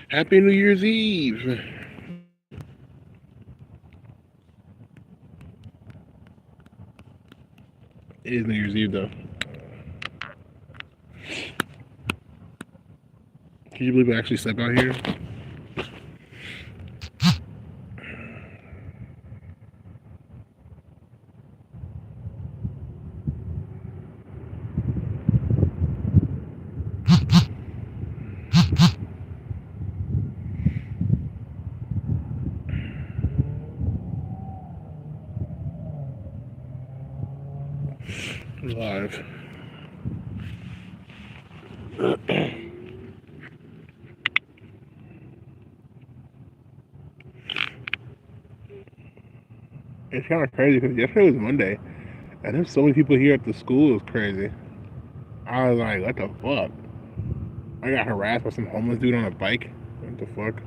Happy New Year's Eve. It is New Year's Eve though. Can you believe I actually slept out here? Live. It's kind of crazy because yesterday was Monday, and there's so many people here at the school. It was crazy. I was like, what the fuck? I got harassed by some homeless dude on a bike. What the fuck?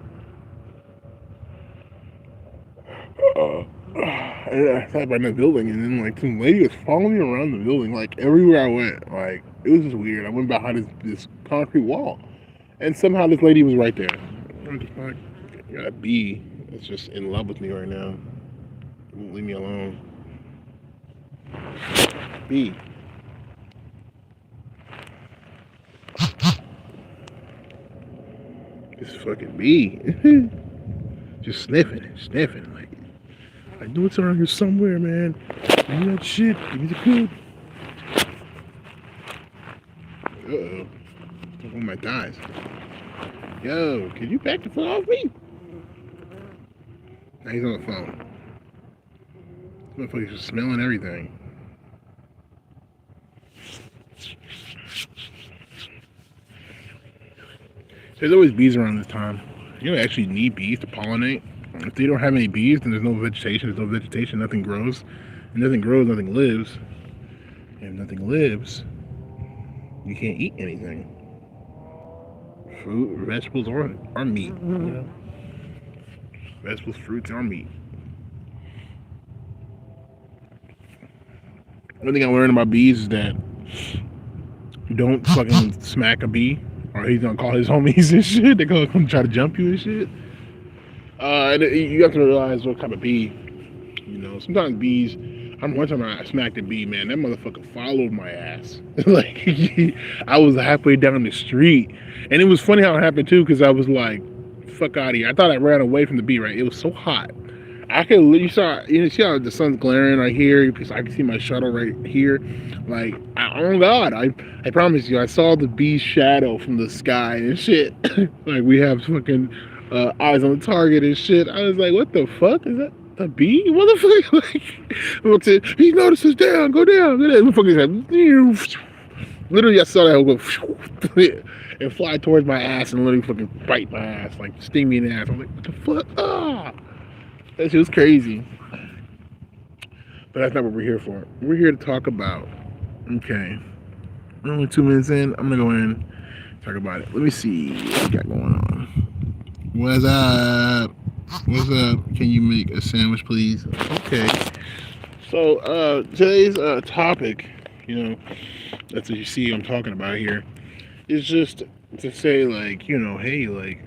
And I sat by the building, and then like some lady was following me around the building, like everywhere I went. Like it was just weird. I went behind this concrete wall, and somehow this lady was right there. What the fuck? I got a bee that's just in love with me right now. Won't leave me alone. Bee. This fucking bee. Just sniffing. Like, I know it's around here somewhere, man. Give me that shit. Give me the code. Uh-oh. One of my thighs. Yo, can you back the fuck off me? Now he's on the phone. This motherfucker's just smelling everything. There's always bees around this time. You don't actually need bees to pollinate. If they don't have any bees, then there's no vegetation. There's no vegetation, nothing grows. And nothing grows, nothing lives. And if nothing lives, you can't eat anything. Fruit, vegetables, or meat. You know? Vegetables, fruits, or meat. One thing I learned about bees is that don't fucking smack a bee, or he's gonna call his homies and shit. They're gonna come try to jump you and shit. And you have to realize what kind of bee. You know, sometimes bees. One time I smacked a bee, man. That motherfucker followed my ass. Like I was halfway down the street, and it was funny how it happened too, because I was like, "Fuck out of here!" I thought I ran away from the bee. Right? It was so hot. I could. You see how the sun's glaring right here, because I can see my shuttle right here. Like, oh God, I promise you, I saw the bee's shadow from the sky and shit. Like we have fucking eyes on the target and shit. I was like, what the fuck is that? The bee? What the fuck? Like, said, he notices down, go down. Literally, I saw that go and fly towards my ass and literally fucking bite my ass, like sting me in the ass. I'm like, what the fuck? Ah, that shit was crazy. But that's not what we're here for. We're here to talk about. Okay, we're only 2 minutes in. I'm gonna go in and talk about it. Let me see what we got going on. What's up? What's up? Can you make a sandwich, please? Okay. So today's topic, you know, that's what you see I'm talking about here, is just to say, like, you know, hey, like,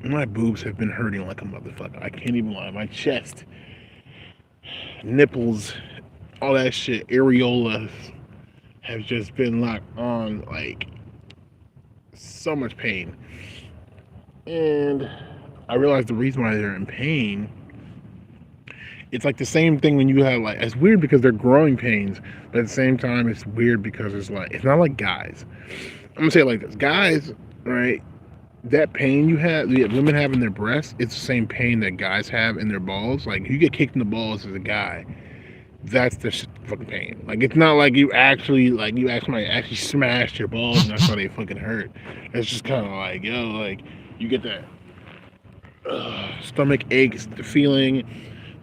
my boobs have been hurting like a motherfucker. I can't even lie. My chest, nipples, all that shit, areolas have just been locked on, like, so much pain. And I realized the reason why they're in pain, it's like the same thing when you have, like, it's weird because they're growing pains, but at the same time it's weird because it's like, it's not like guys. I'm gonna say it like this. Guys, right, that pain you have, that women have in their breasts, it's the same pain that guys have in their balls. Like, if you get kicked in the balls as a guy, that's the fucking pain. Like, it's not like you actually, like, you actually smashed your balls and that's why they fucking hurt. It's just kind of like, yo, like, you get that stomach aches, the feeling,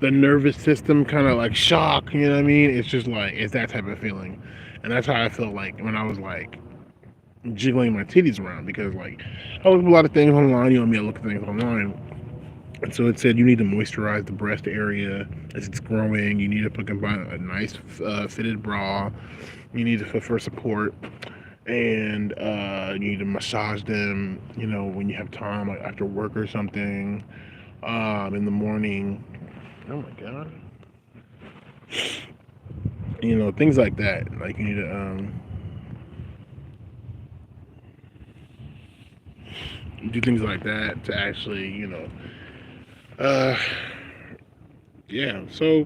the nervous system kind of like shock, you know what I mean? It's just like, it's that type of feeling. And that's how I felt like when I was like jiggling my titties around, because like I look at a lot of things online, you know me, I look at things online. And so it said you need to moisturize the breast area as it's growing. You need to put a nice fitted bra. You need to for support. and you need to massage them, when you have time, like after work or something, in the morning. Oh my god. Things like that. Like you need to do things like that to actually, uh, yeah. So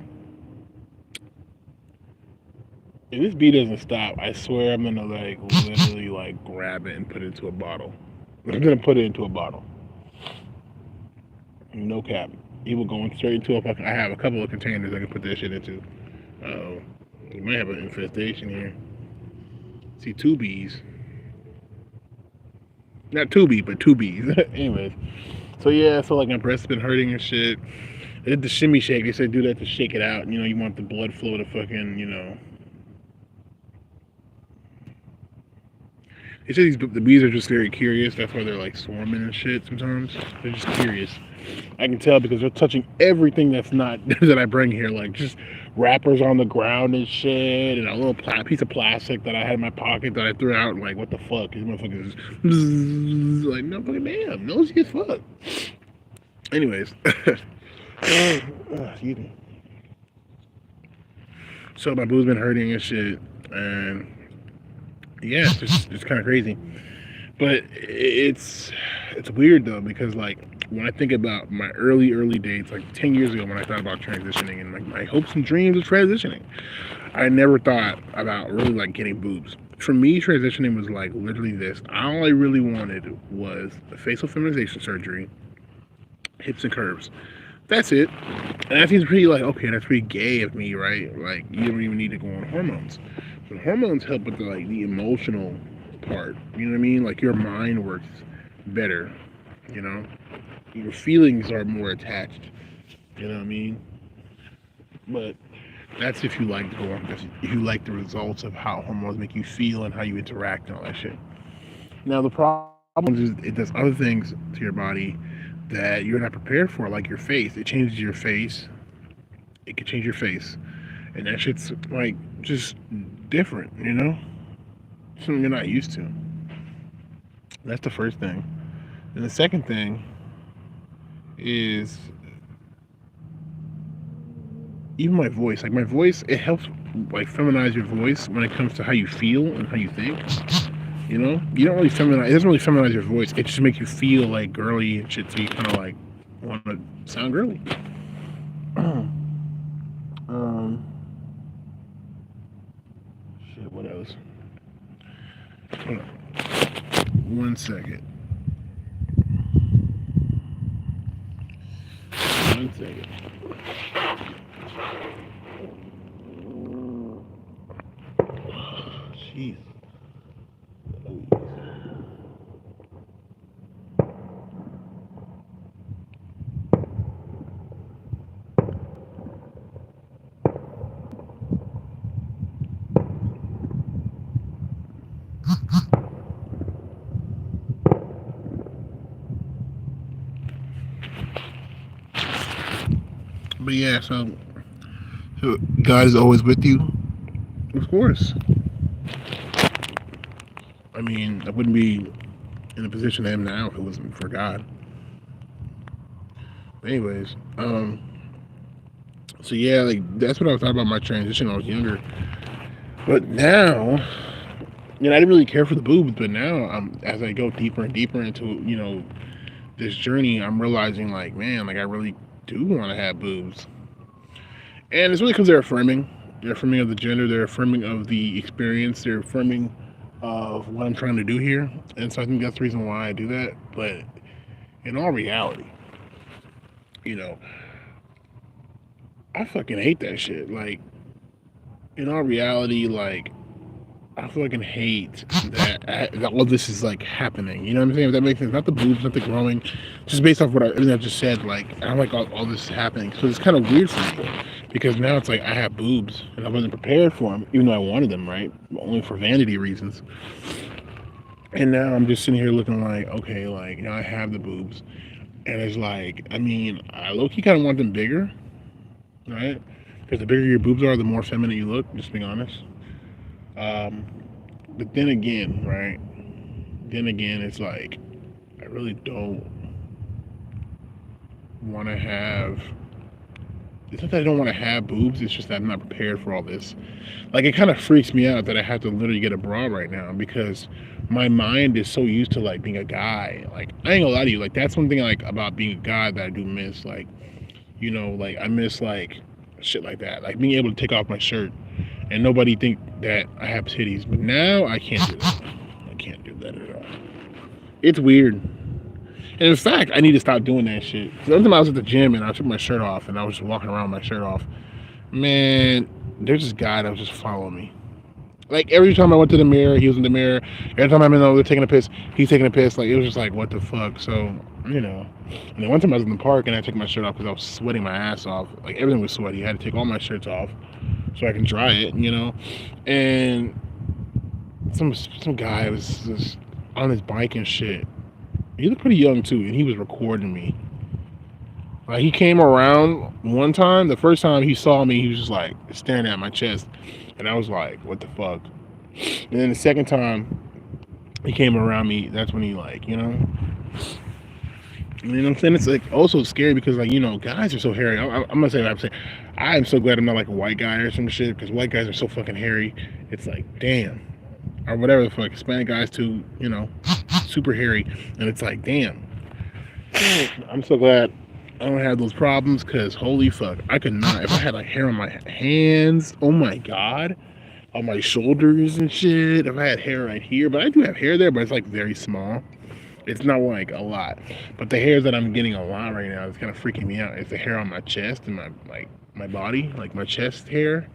if this bee doesn't stop, I swear I'm gonna like literally like grab it and put it into a bottle. I'm gonna put it into a bottle. No cap. He will go straight into a fucking. I have a couple of containers I can put that shit into. Oh, we might have an infestation here. See, two bees. Not two bees, but two bees. Anyways, so yeah, so like my breast's been hurting and shit. I did the shimmy shake. They said do that to shake it out. You want the blood flow to fucking, They say the bees are just very curious. That's why they're like swarming and shit sometimes. They're just curious. I can tell because they're touching everything that's not that I bring here, like just wrappers on the ground and shit, and a little piece of plastic that I had in my pocket that I threw out. And like, what the fuck? These motherfuckers like, no fucking damn, nosy as fuck. Anyways, excuse me. So my boob's been hurting and shit, and yeah, it's kind of crazy. But it's weird though because like when I think about my early days, like 10 years ago when I thought about transitioning and like my hopes and dreams of transitioning, I never thought about really like getting boobs. For me, transitioning was like literally this. All I really wanted was a facial feminization surgery, hips and curves. That's it. And that seems pretty like okay, that's pretty gay of me, right? Like you don't even need to go on hormones. But hormones help with the emotional part. You know what I mean? Like your mind works better. You know, your feelings are more attached. You know what I mean? But that's if you like to go on. If you like the results of how hormones make you feel and how you interact and all that shit. Now the problem is it does other things to your body that you're not prepared for, like your face. It changes your face. It can change your face, and that shit's like just different. Something you're not used to. That's the first thing. And the second thing is even my voice. Like my voice, it helps like feminize your voice when it comes to how you feel and how you think. You don't really feminize. It doesn't really feminize your voice. It just makes you feel like girly and shit. So you kind of like want to sound girly. um, shit. What else? Hold on. 1 second. 1 second. Jeez. But yeah, so God is always with you. Of course. I mean, I wouldn't be in the position I am now if it wasn't for God. But anyways, so yeah, like that's what I was talking about my transition when I was younger. But now, I didn't really care for the boobs, but now as I go deeper and deeper into this journey, I'm realizing like, man, like I really do want to have boobs, and it's really because they're affirming. They're affirming of the gender. They're affirming of the experience. They're affirming of what I'm trying to do here, and so I think that's the reason why I do that. But in all reality, you know, I fucking hate that shit. Like, in all reality, like, I fucking hate that all this is like happening. You know what I'm saying? If that makes sense. Not the boobs, not the growing, just based off everything I just said. Like, I don't like all this is happening. So it's kind of weird for me because now it's like I have boobs and I wasn't prepared for them, even though I wanted them, right? Only for vanity reasons. And now I'm just sitting here looking like, okay, like, I have the boobs. And it's like, I mean, I low key kind of want them bigger, right? Because the bigger your boobs are, the more feminine you look, just being honest. Um, But then again, right? Then again, it's like I really don't want to have. It's not that I don't want to have boobs. It's just that I'm not prepared for all this. Like it kind of freaks me out that I have to literally get a bra right now because my mind is so used to like being a guy. Like I ain't gonna lie to you. Like that's one thing like about being a guy that I do miss. Like like I miss like shit like that. Like being able to take off my shirt and nobody think that I have titties. But now I can't do that. I can't do that at all. It's weird. And in fact, I need to stop doing that shit. Because every time I was at the gym and I took my shirt off and I was just walking around with my shirt off, man, there's this guy that was just following me. Like every time I went to the mirror, he was in the mirror. Every time I'm in there taking a piss, he's taking a piss. Like it was just like, what the fuck? So, And then one time I was in the park and I took my shirt off because I was sweating my ass off. Like everything was sweaty. I had to take all my shirts off so I can dry it, And some guy was just on his bike and shit. He looked pretty young too, and he was recording me. Like he came around one time. The first time he saw me, he was just like staring at my chest, and I was like, "What the fuck?" And then the second time he came around me, that's when he like, what I'm saying? It's like also scary because like guys are so hairy. I'm gonna say what I'm saying. I am so glad I'm not like a white guy or some shit because white guys are so fucking hairy. It's like damn, or whatever the fuck. Hispanic guys too, super hairy, and it's like damn. I'm so glad I don't have those problems because holy fuck, I could not. If I had like hair on my hands, oh my god, on my shoulders and shit. If I had hair right here, but I do have hair there, but it's like very small. It's not like a lot, but the hairs that I'm getting a lot right now is kind of freaking me out. It's the hair on my chest and my body, like my chest hair.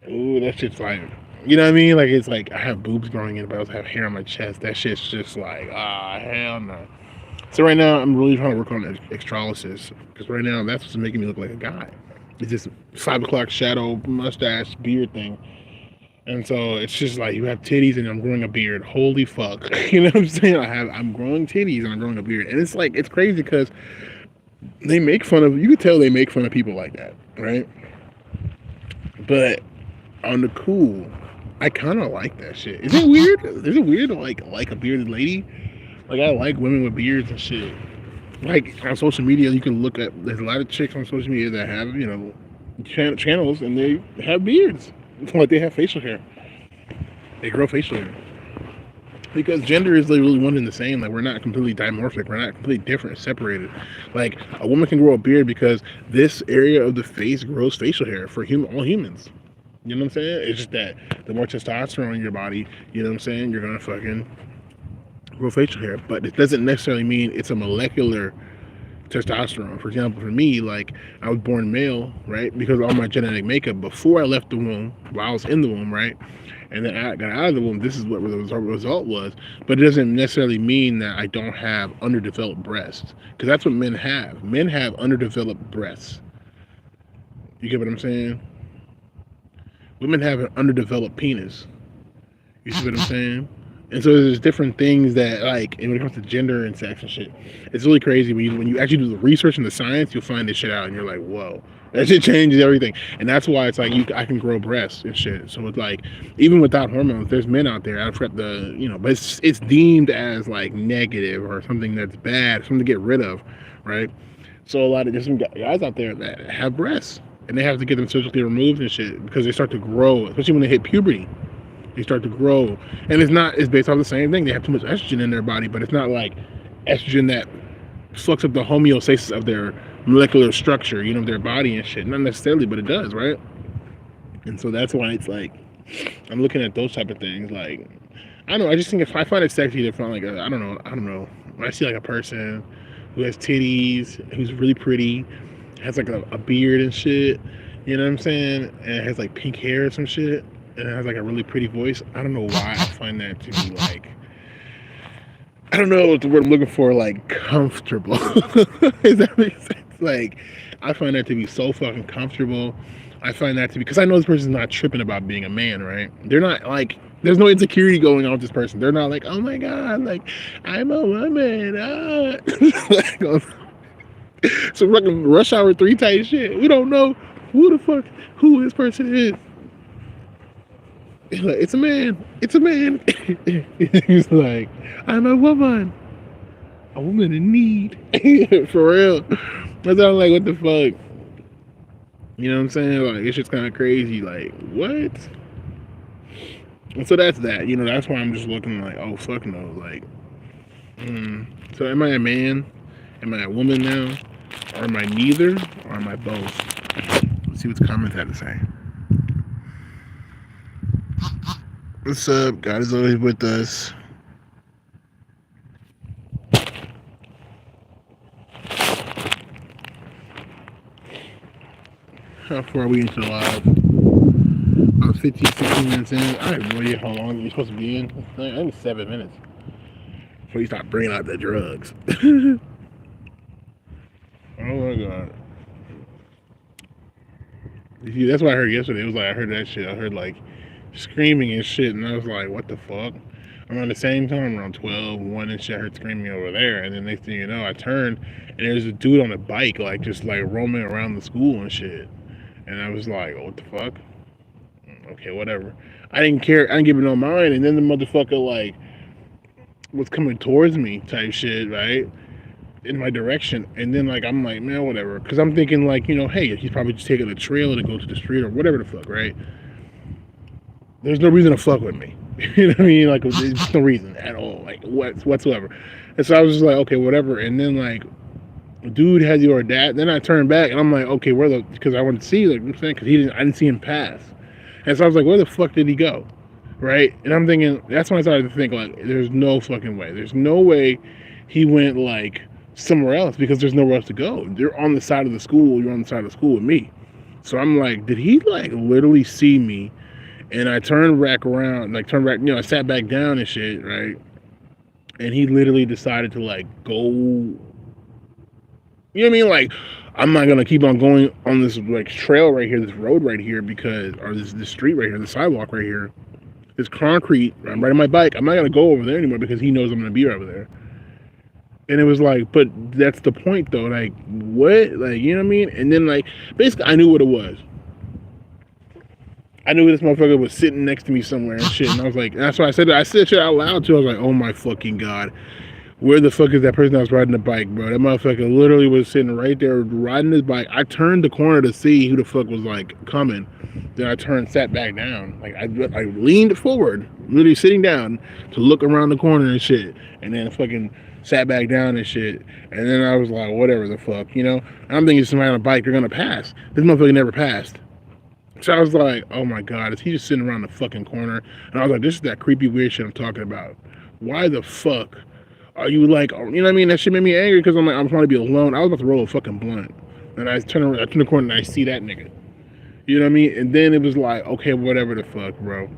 Ooh, that shit's like, you know what I mean? Like it's like I have boobs growing in, but I also have hair on my chest. That shit's just like hell no. So right now I'm really trying to work on extralysis because right now that's what's making me look like a guy. It's just 5 o'clock shadow, mustache, beard thing. And so it's just like you have titties and I'm growing a beard. Holy fuck. You know what I'm saying? I'm growing titties and I'm growing a beard. And it's like, it's crazy because they make fun of, you could tell they make fun of people like that, right? But on the cool, I kind of like that shit. Is it weird? Is it weird to like a bearded lady? Like I like women with beards and shit. Like on social media, you can look at, there's a lot of chicks on social media that have, channels and they have beards. Like they have facial hair. They grow facial hair. Because gender is really one and the same. Like we're not completely dimorphic. We're not completely different, separated. Like a woman can grow a beard because this area of the face grows facial hair for all humans. You know what I'm saying? It's just that the more testosterone in your body, you know what I'm saying, you're gonna fucking grow facial hair. But it doesn't necessarily mean it's a molecular testosterone. For example, for me, like I was born male, right? Because of all my genetic makeup before I left the womb, while I was in the womb, right? And then I got out of the womb, this is what the result was. But it doesn't necessarily mean that I don't have underdeveloped breasts. Because that's what men have. Men have underdeveloped breasts. You get what I'm saying? Women have an underdeveloped penis. You see what I'm saying? And so there's different things that, like, and when it comes to gender and sex and shit, it's really crazy. When you actually do the research and the science, you'll find this shit out, and you're like, whoa, that shit changes everything. And that's why it's like I can grow breasts and shit. So it's like, even without hormones, there's men out there. I forgot but it's deemed as like negative or something that's bad, something to get rid of, right? So there's some guys out there that have breasts, and they have to get them surgically removed and shit because they start to grow, especially when they hit puberty. They start to grow, and it's based off the same thing. They have too much estrogen in their body, but it's not like estrogen that fucks up the homeostasis of their molecular structure, their body and shit. Not necessarily, but it does, right? And so that's why it's like I'm looking at those type of things. Like I don't know, I just think if I find it sexy to find like I don't know. When I see like a person who has titties, who's really pretty, has like a beard and shit, you know what I'm saying, and has like pink hair or some shit, and it has like a really pretty voice. I don't know why I find that to be like, I don't know what the word I'm looking for, like comfortable. Does that make sense? Like, I find that to be so fucking comfortable. I find that to be, because I know this person's not tripping about being a man, right? They're not like, there's no insecurity going on with this person. They're not like, oh my God, like, I'm a woman. So fucking Rush Hour 3 type shit. We don't know who this person is. It's a man. It's a man. He's like, I'm a woman in need. For real. That's all like, what the fuck? You know what I'm saying? Like, it's just kind of crazy. Like, what? And so that's that. You know, that's why I'm just looking like, oh, fuck no. Like, so am I a man? Am I a woman now? Or am I neither? Or am I both? Let's see what the comments have to say. What's up? God is always with us. How far are we into the live? About 15, 16 minutes in. I have no idea how long we're supposed to be in. I think 7 minutes. Before you start bringing out the drugs. Oh my god. That's what I heard yesterday. It was like, I heard that shit. I heard like screaming and shit. And I was like, what the fuck? Around the same time, around 12, 1 and shit, I heard screaming over there. And then next thing you know, I turned and there's a dude on a bike, like just like roaming around the school and shit. And I was like, oh, what the fuck? Okay, whatever. I didn't care. I didn't give it no mind. And then the motherfucker like was coming towards me type shit, right? In my direction. And then like I'm like, man, whatever. Because I'm thinking like, you know, hey, he's probably just taking a trailer to go to the street or whatever the fuck, right? There's no reason to fuck with me. You know what I mean? Like there's no reason at all, like whatsoever. And so I was just like, okay, whatever. And then like dude had the audacity. Then I turned back and I'm like, okay, where the? Because I wanted to see, like I'm saying, because I didn't see him pass. And so I was like, where the fuck did he go? Right? And I'm thinking, that's when I started to think, like, there's no fucking way. There's no way he went, like, somewhere else because there's nowhere else to go. They're on the side of the school. You're on the side of the school with me. So I'm like, did he, like, literally see me? And I turned back around, like, I sat back down and shit, right? And he literally decided to, like, go, you know what I mean? Like, I'm not gonna keep on going on this like trail right here, this road right here, because or this street right here, the sidewalk right here, this concrete. I'm riding my bike. I'm not gonna go over there anymore because he knows I'm gonna be over there. And it was like, but that's the point though. Like, what? Like, you know what I mean? And then like, basically, I knew what it was. I knew this motherfucker was sitting next to me somewhere and shit. And I was like, and that's why I said that. I said shit out loud too. I was like, oh my fucking god. Where the fuck is that person that was riding the bike, bro? That motherfucker literally was sitting right there riding his bike. I turned the corner to see who the fuck was like coming. Then I sat back down. Like I leaned forward, literally sitting down to look around the corner and shit. And then fucking sat back down and shit. And then I was like, whatever the fuck, you know? And I'm thinking somebody on a bike, they're gonna pass. This motherfucker never passed. So I was like, oh my god, is he just sitting around the fucking corner? And I was like, this is that creepy weird shit I'm talking about. Why the fuck are you like, you know what I mean? That shit made me angry because I'm like, I'm trying to be alone. I was about to roll a fucking blunt. And I turn the corner and I see that nigga. You know what I mean? And then it was like, okay, whatever the fuck, bro.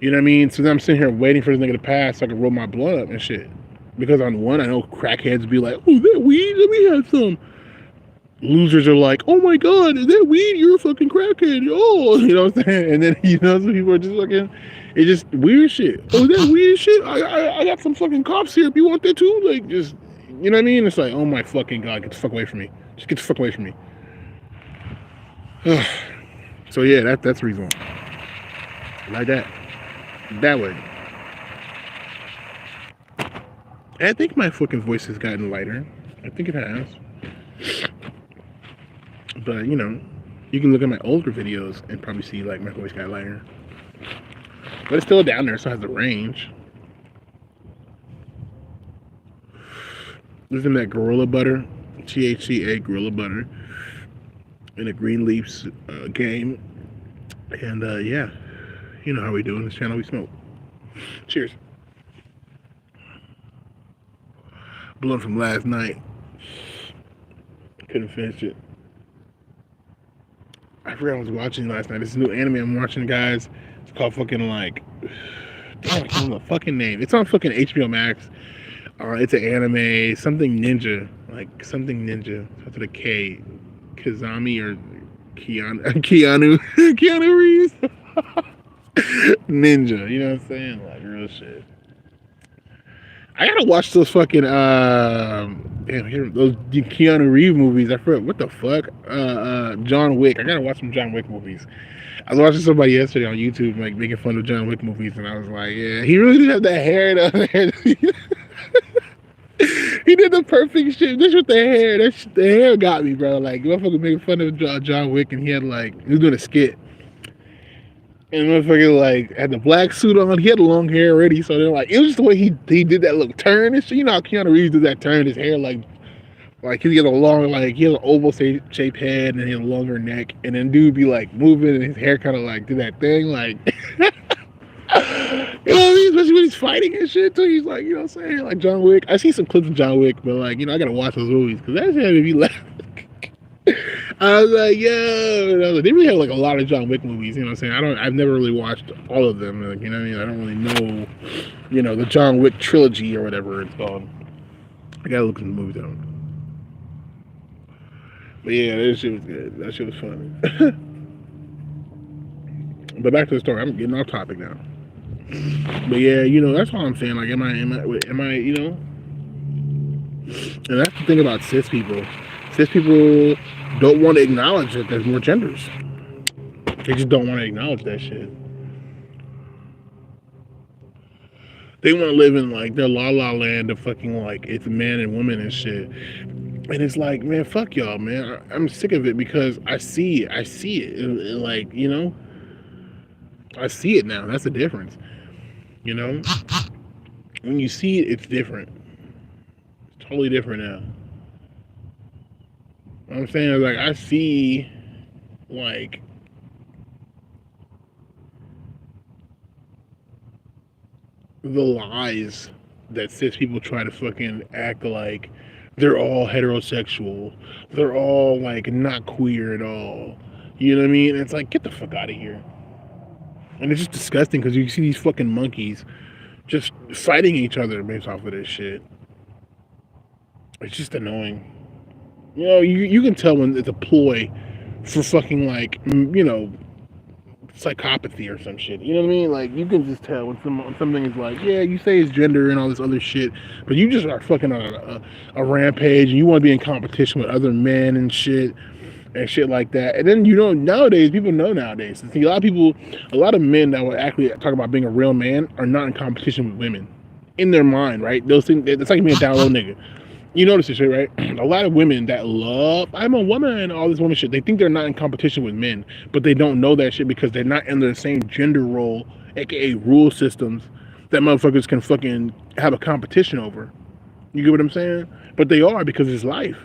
You know what I mean? So then I'm sitting here waiting for this nigga to pass so I can roll my blunt up and shit. Because on one, I know crackheads be like, oh, that weed? Let me have some. Losers are like, oh my god, is that weed? You're a fucking crackhead. Oh, you know what I'm saying? And then, you know, some people are just fucking, it's just weird shit. Oh, is that weird shit? I got some fucking cough syrup. You want that too? Like, just, you know what I mean? It's like, oh my fucking god, get the fuck away from me. Just get the fuck away from me. So yeah, that's the reason why. Like that. That way. And I think my fucking voice has gotten lighter. I think it has. But, you know, you can look at my older videos and probably see, like, my voice got lighter. But it's still down there, so it has the range. Isn't that Gorilla Butter? THCA Gorilla Butter. In a Green Leafs game. And, yeah. You know how we do in this channel. We smoke. Cheers. Blunt from last night. Couldn't finish it. I forgot I was watching last night. This is a new anime I'm watching, guys. It's called fucking like, damn, I can't remember the fucking name. It's on fucking HBO Max. It's an anime, something ninja, like something ninja. Starts with a K, Kazami or Keanu Reeves. Ninja, you know what I'm saying? Like real shit. I gotta watch those fucking those Keanu Reeves movies. I forgot what the fuck. John Wick. I gotta watch some John Wick movies. I was watching somebody yesterday on YouTube like making fun of John Wick movies, and I was like, yeah, he really did have that hair. He did the perfect shit. This with the hair. The hair got me, bro. Like, motherfucker making fun of John Wick, and he had like he was doing a skit, and motherfucker like had the black suit on. He had long hair already, so they're like, it was just the way he did that little turn and shit. You know how Keanu Reeves did that turn, his hair like he had a long, like he had an oval shaped head and he had a longer neck, and then dude be like moving and his hair kind of like did that thing, like you know what I mean? Especially when he's fighting and shit too. He's like, you know what I'm saying? Like John Wick. I see some clips of John Wick, but like, you know, I gotta watch those movies because that shit made me laugh. I was like, yo, and I was like, they really have like a lot of John Wick movies. You know what I'm saying? I've never really watched all of them. Like, you know what I mean? I don't really know, you know, the John Wick trilogy or whatever it's called. I gotta look at the movies though. But yeah, that shit was good. That shit was fun. But back to the story. I'm getting off topic now. But yeah, you know, that's all I'm saying. Like, am I, you know? And that's the thing about cis people. Cis people don't want to acknowledge that there's more genders. They just don't want to acknowledge that shit. They want to live in like their la la land of fucking like it's man and woman and shit. And it's like, man, fuck y'all, man. I'm sick of it because I see it. Like, you know, I see it now. That's the difference. You know, when you see it, it's different. It's totally different now. What I'm saying is like I see like the lies that cis people try to fucking act like they're all heterosexual. They're all like not queer at all. You know what I mean? It's like, get the fuck out of here. And it's just disgusting because you see these fucking monkeys just fighting each other based off of this shit. It's just annoying. You know, you can tell when it's a ploy for fucking like, you know, psychopathy or some shit. You know what I mean? Like, you can just tell when something is like, yeah, you say it's gender and all this other shit, but you just are fucking on a rampage and you want to be in competition with other men and shit like that. And then, you know, nowadays, people know nowadays. See, a lot of men that would actually talk about being a real man are not in competition with women. In their mind, right? Those things, it's like being a down low nigga. You notice this shit, right? A lot of women that love, I'm a woman, all this woman shit, they think they're not in competition with men, but they don't know that shit because they're not in the same gender role, aka rule systems, that motherfuckers can fucking have a competition over. You get what I'm saying? But they are because it's life.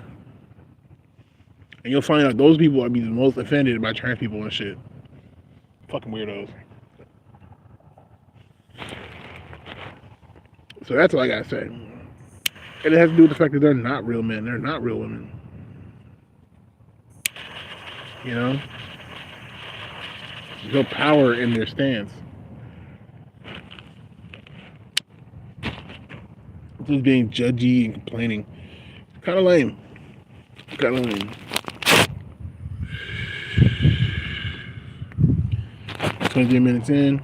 And you'll find out those people are be the most offended by trans people and shit. Fucking weirdos. So that's all I gotta say. And it has to do with the fact that they're not real men. They're not real women. You know? There's no power in their stance. Just being judgy and complaining. Kind of lame. 23 minutes in.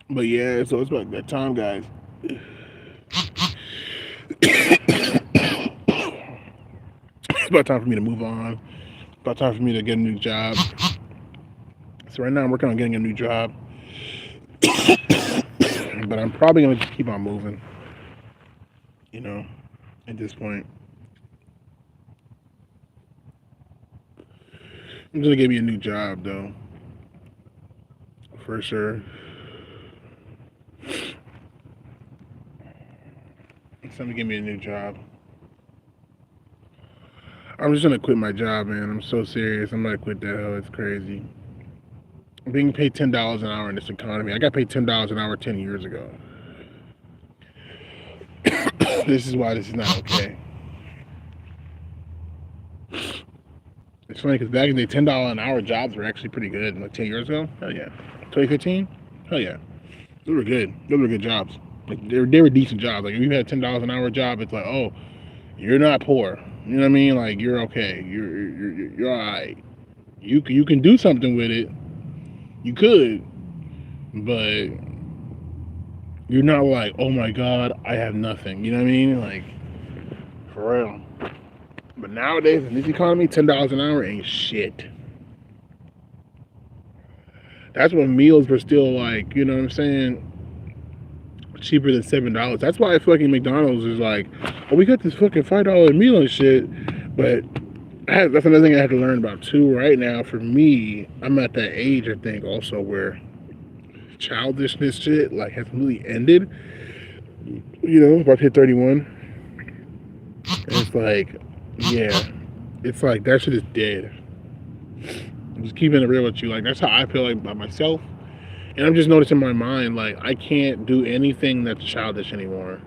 But yeah, so it's about that time, guys. It's about time for me to move on. It's about time for me to get a new job. So right now I'm working on getting a new job. But I'm probably going to keep on moving. You know, at this point. I'm going to give me a new job, though. For sure. It's time to give me a new job. I'm just gonna quit my job, man. I'm so serious. I'm gonna quit that hell. It's crazy. I'm being paid $10 an hour in this economy. I got paid $10 an hour 10 years ago. This is why this is not okay. It's funny because back in the day, $10 an hour jobs were actually pretty good. Like 10 years ago, hell yeah. 2015, hell yeah. Those were good. Those were good jobs. Like they were decent jobs. Like if you had $10 an hour job, it's like, oh, you're not poor. You know what I mean? Like you're okay. You're all right. You can do something with it. You could, but You're not like, oh my god, I have nothing. You know what I mean? Like, for real. But nowadays in this economy, $10 an hour ain't shit. That's when meals were still like, you know what I'm saying, cheaper than $7. That's why fucking McDonald's is like, oh, we got this fucking $5 meal and shit. But that's another thing I have to learn about too. Right now, for me, I'm at that age, I think, also where childishness shit like has really ended. You know, about to hit 31. And it's like, yeah, it's like that shit is dead. I'm just keeping it real with you. Like that's how I feel like by myself. And I'm just noticing in my mind, like I can't do anything that's childish anymore.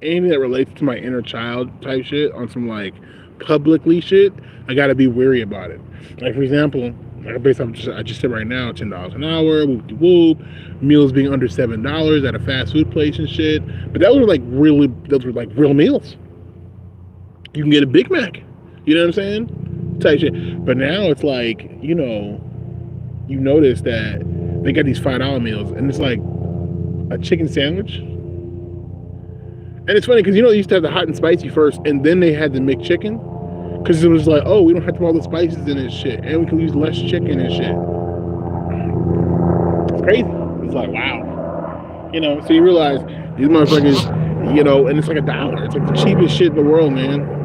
Anything that relates to my inner child type shit on some like publicly shit, I gotta be weary about it. Like for example, like based on I just said right now, $10 an hour, whoop de whoop, meals being under $7 at a fast food place and shit. But those were like real meals. You can get a Big Mac. You know what I'm saying? Type shit. But now it's like, you notice that they got these $5 meals and it's like a chicken sandwich. And it's funny because they used to have the hot and spicy first and then they had the McChicken. Because it was like, oh, we don't have to put all the spices in this shit. And we can use less chicken and shit. It's crazy. It's like, wow. So you realize these motherfuckers, and it's like $1. It's like the cheapest shit in the world, man.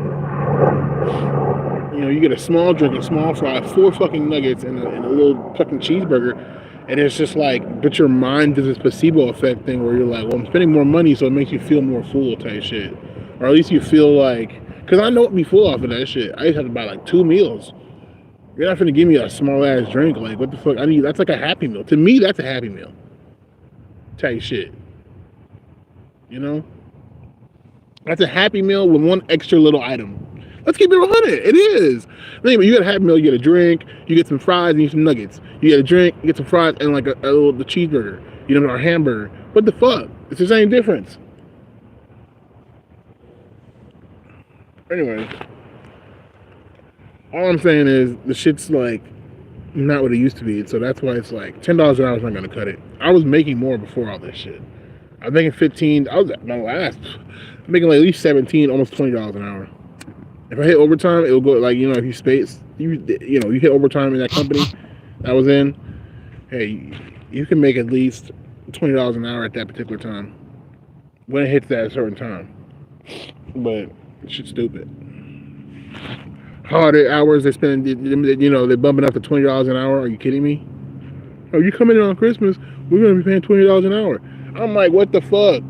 You get a small drink, a small fry, 4 fucking nuggets, and a little fucking cheeseburger. And it's just like, but your mind does this placebo effect thing where you're like, well, I'm spending more money, so it makes you feel more full type shit. Or at least you feel like, because I know I'd be full off of that shit. I used to have to buy like 2 meals. You're not finna give me a small ass drink. Like, what the fuck? That's like a Happy Meal. To me, that's a Happy Meal. Type shit. That's a Happy Meal with one extra little item. Let's keep it 100. It is. Anyway, you get a Happy Meal, you get a drink, you get some fries, and you get some nuggets. You get a drink, you get some fries, and like the cheeseburger, or a hamburger. What the fuck? It's the same difference. Anyway, all I'm saying is the shit's like not what it used to be. So that's why it's like $10 an hour is not gonna cut it. I was making more before all this shit. I was making 15. I was at my last. I'm making like at least 17, almost $20 an hour. If I hit overtime, it will go like if you space you hit overtime in that company I was in. Hey, you can make at least $20 an hour at that particular time when it hits that certain time. But shit's stupid. Holiday hours they spend, they're bumping up to $20 an hour. Are you kidding me? Oh, you coming in on Christmas? We're gonna be paying $20 an hour. I'm like, what the fuck?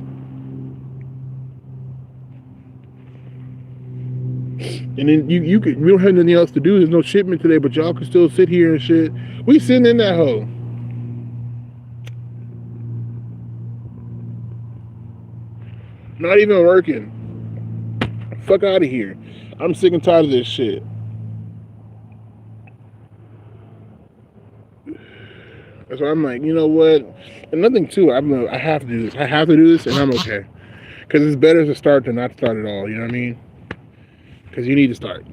And then we don't have anything else to do. There's no shipment today, but y'all can still sit here and shit. We sitting in that hole. Not even working. Fuck out of here. I'm sick and tired of this shit. So I'm like, you know what? And nothing too. I have to do this. I have to do this, and I'm okay. Because it's better to start than not start at all. You know what I mean? Because you need to start.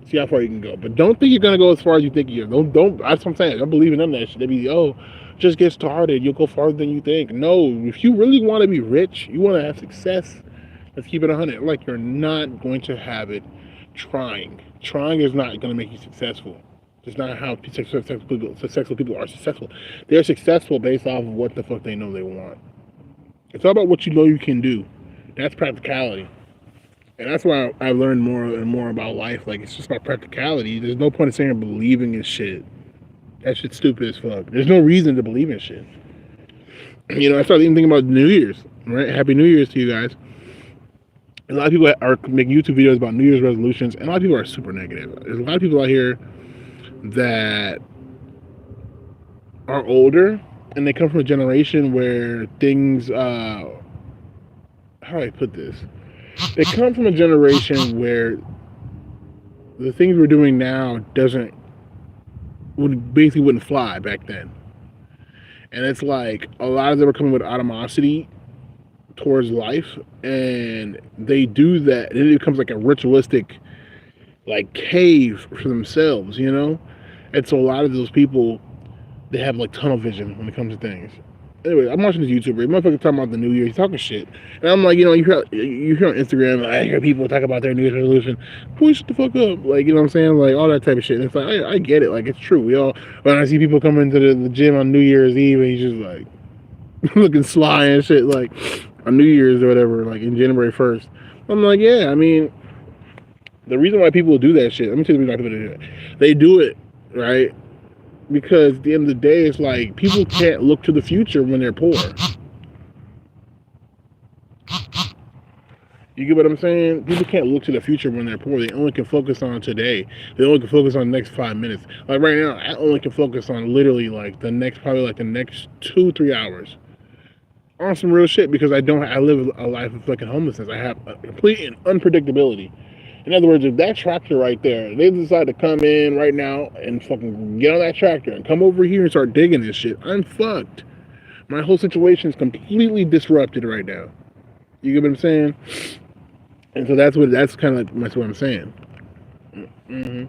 See how far you can go. But don't think you're gonna go as far as you think you're. Don't. That's what I'm saying. Don't believe in none of that shit. They be, just get started. You'll go farther than you think. No. If you really want to be rich, you want to have success. Let's keep it 100. Like, you're not going to have it trying. Trying is not going to make you successful. It's not how successful people are successful. They're successful based off of what the fuck they know they want. It's all about what you know you can do. That's practicality. And that's why I've learned more and more about life. Like, it's just about practicality. There's no point in saying believing in shit. That shit's stupid as fuck. There's no reason to believe in shit. I started even thinking about New Year's. Right? Happy New Year's to you guys. A lot of people are making YouTube videos about New Year's resolutions, and a lot of people are super negative. There's a lot of people out here that are older, and they come from a generation where things, how do I put this? They come from a generation where the things we're doing now wouldn't fly back then. And it's like a lot of them are coming with animosity towards life, and they do that, and it becomes like a ritualistic like cave for themselves, And so a lot of those people, they have like tunnel vision when it comes to things. Anyway, I'm watching this YouTuber. Motherfucker talking about the New Year. He's talking shit, and I'm like, you hear on Instagram, like, I hear people talk about their New Year's resolution. Push the fuck up, like, you know what I'm saying, like all that type of shit. And it's like I get it, like it's true. We all, when I see people come into the gym on New Year's Eve, and he's just like looking sly and shit, like on New Year's or whatever, like in January 1st. I'm like, yeah, I mean, the reason why people do that shit. Let me tell you the reason why people do it. They do it right because at the end of the day, it's like people can't look to the future when they're poor. You get what I'm saying? People can't look to the future when they're poor. They only can focus on today. They only can focus on the next 5 minutes. Like right now, I only can focus on literally like the next, probably like the next 2-3 hours on some real shit because I live a life of fucking homelessness. I have a complete unpredictability. In other words, if that tractor right there, they decide to come in right now and fucking get on that tractor and come over here and start digging this shit, I'm fucked. My whole situation is completely disrupted right now. You get what I'm saying? And so that's kind of like that's what I'm saying. Mm-hmm.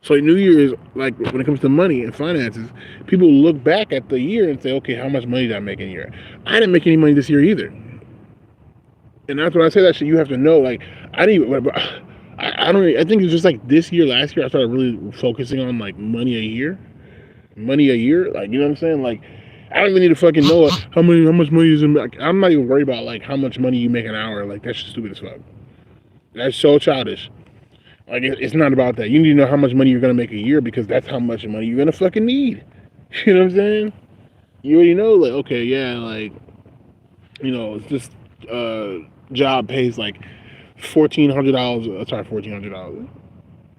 So New Year's, like when it comes to money and finances, people look back at the year and say, okay, how much money did I make in a year? I didn't make any money this year either. And that's when I say that shit, you have to know, like, I didn't. I don't. I think it's just like this year, last year, I started really focusing on like money a year, like you know what I'm saying? Like, I don't even need to fucking know how much money is in. Like, I'm not even worried about like how much money you make an hour. Like that's just stupid as fuck. That's so childish. Like it's not about that. You need to know how much money you're gonna make a year because that's how much money you're gonna fucking need. You know what I'm saying? You already know, like, okay, yeah, like, you know, this job pays like $1,400. Sorry, $1,400.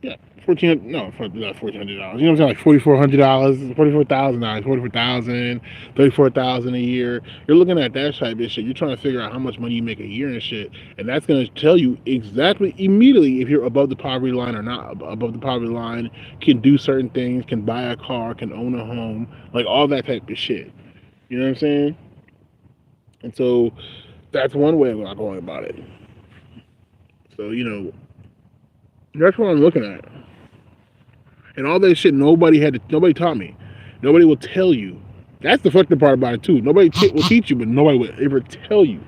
Yeah, 14. No, not $1,400. You know what I'm saying? Like $4,400, $44,000, 34,000 a year. You're looking at that type of shit. You're trying to figure out how much money you make a year and shit, and that's gonna tell you exactly immediately if you're above the poverty line or not above the poverty line. Can do certain things, can buy a car, can own a home, like all that type of shit. You know what I'm saying? And so that's one way of going about it. So that's what I'm looking at. And all that shit, nobody taught me. Nobody will tell you. That's the fucked up part about it too. Nobody will teach you, but nobody will ever tell you.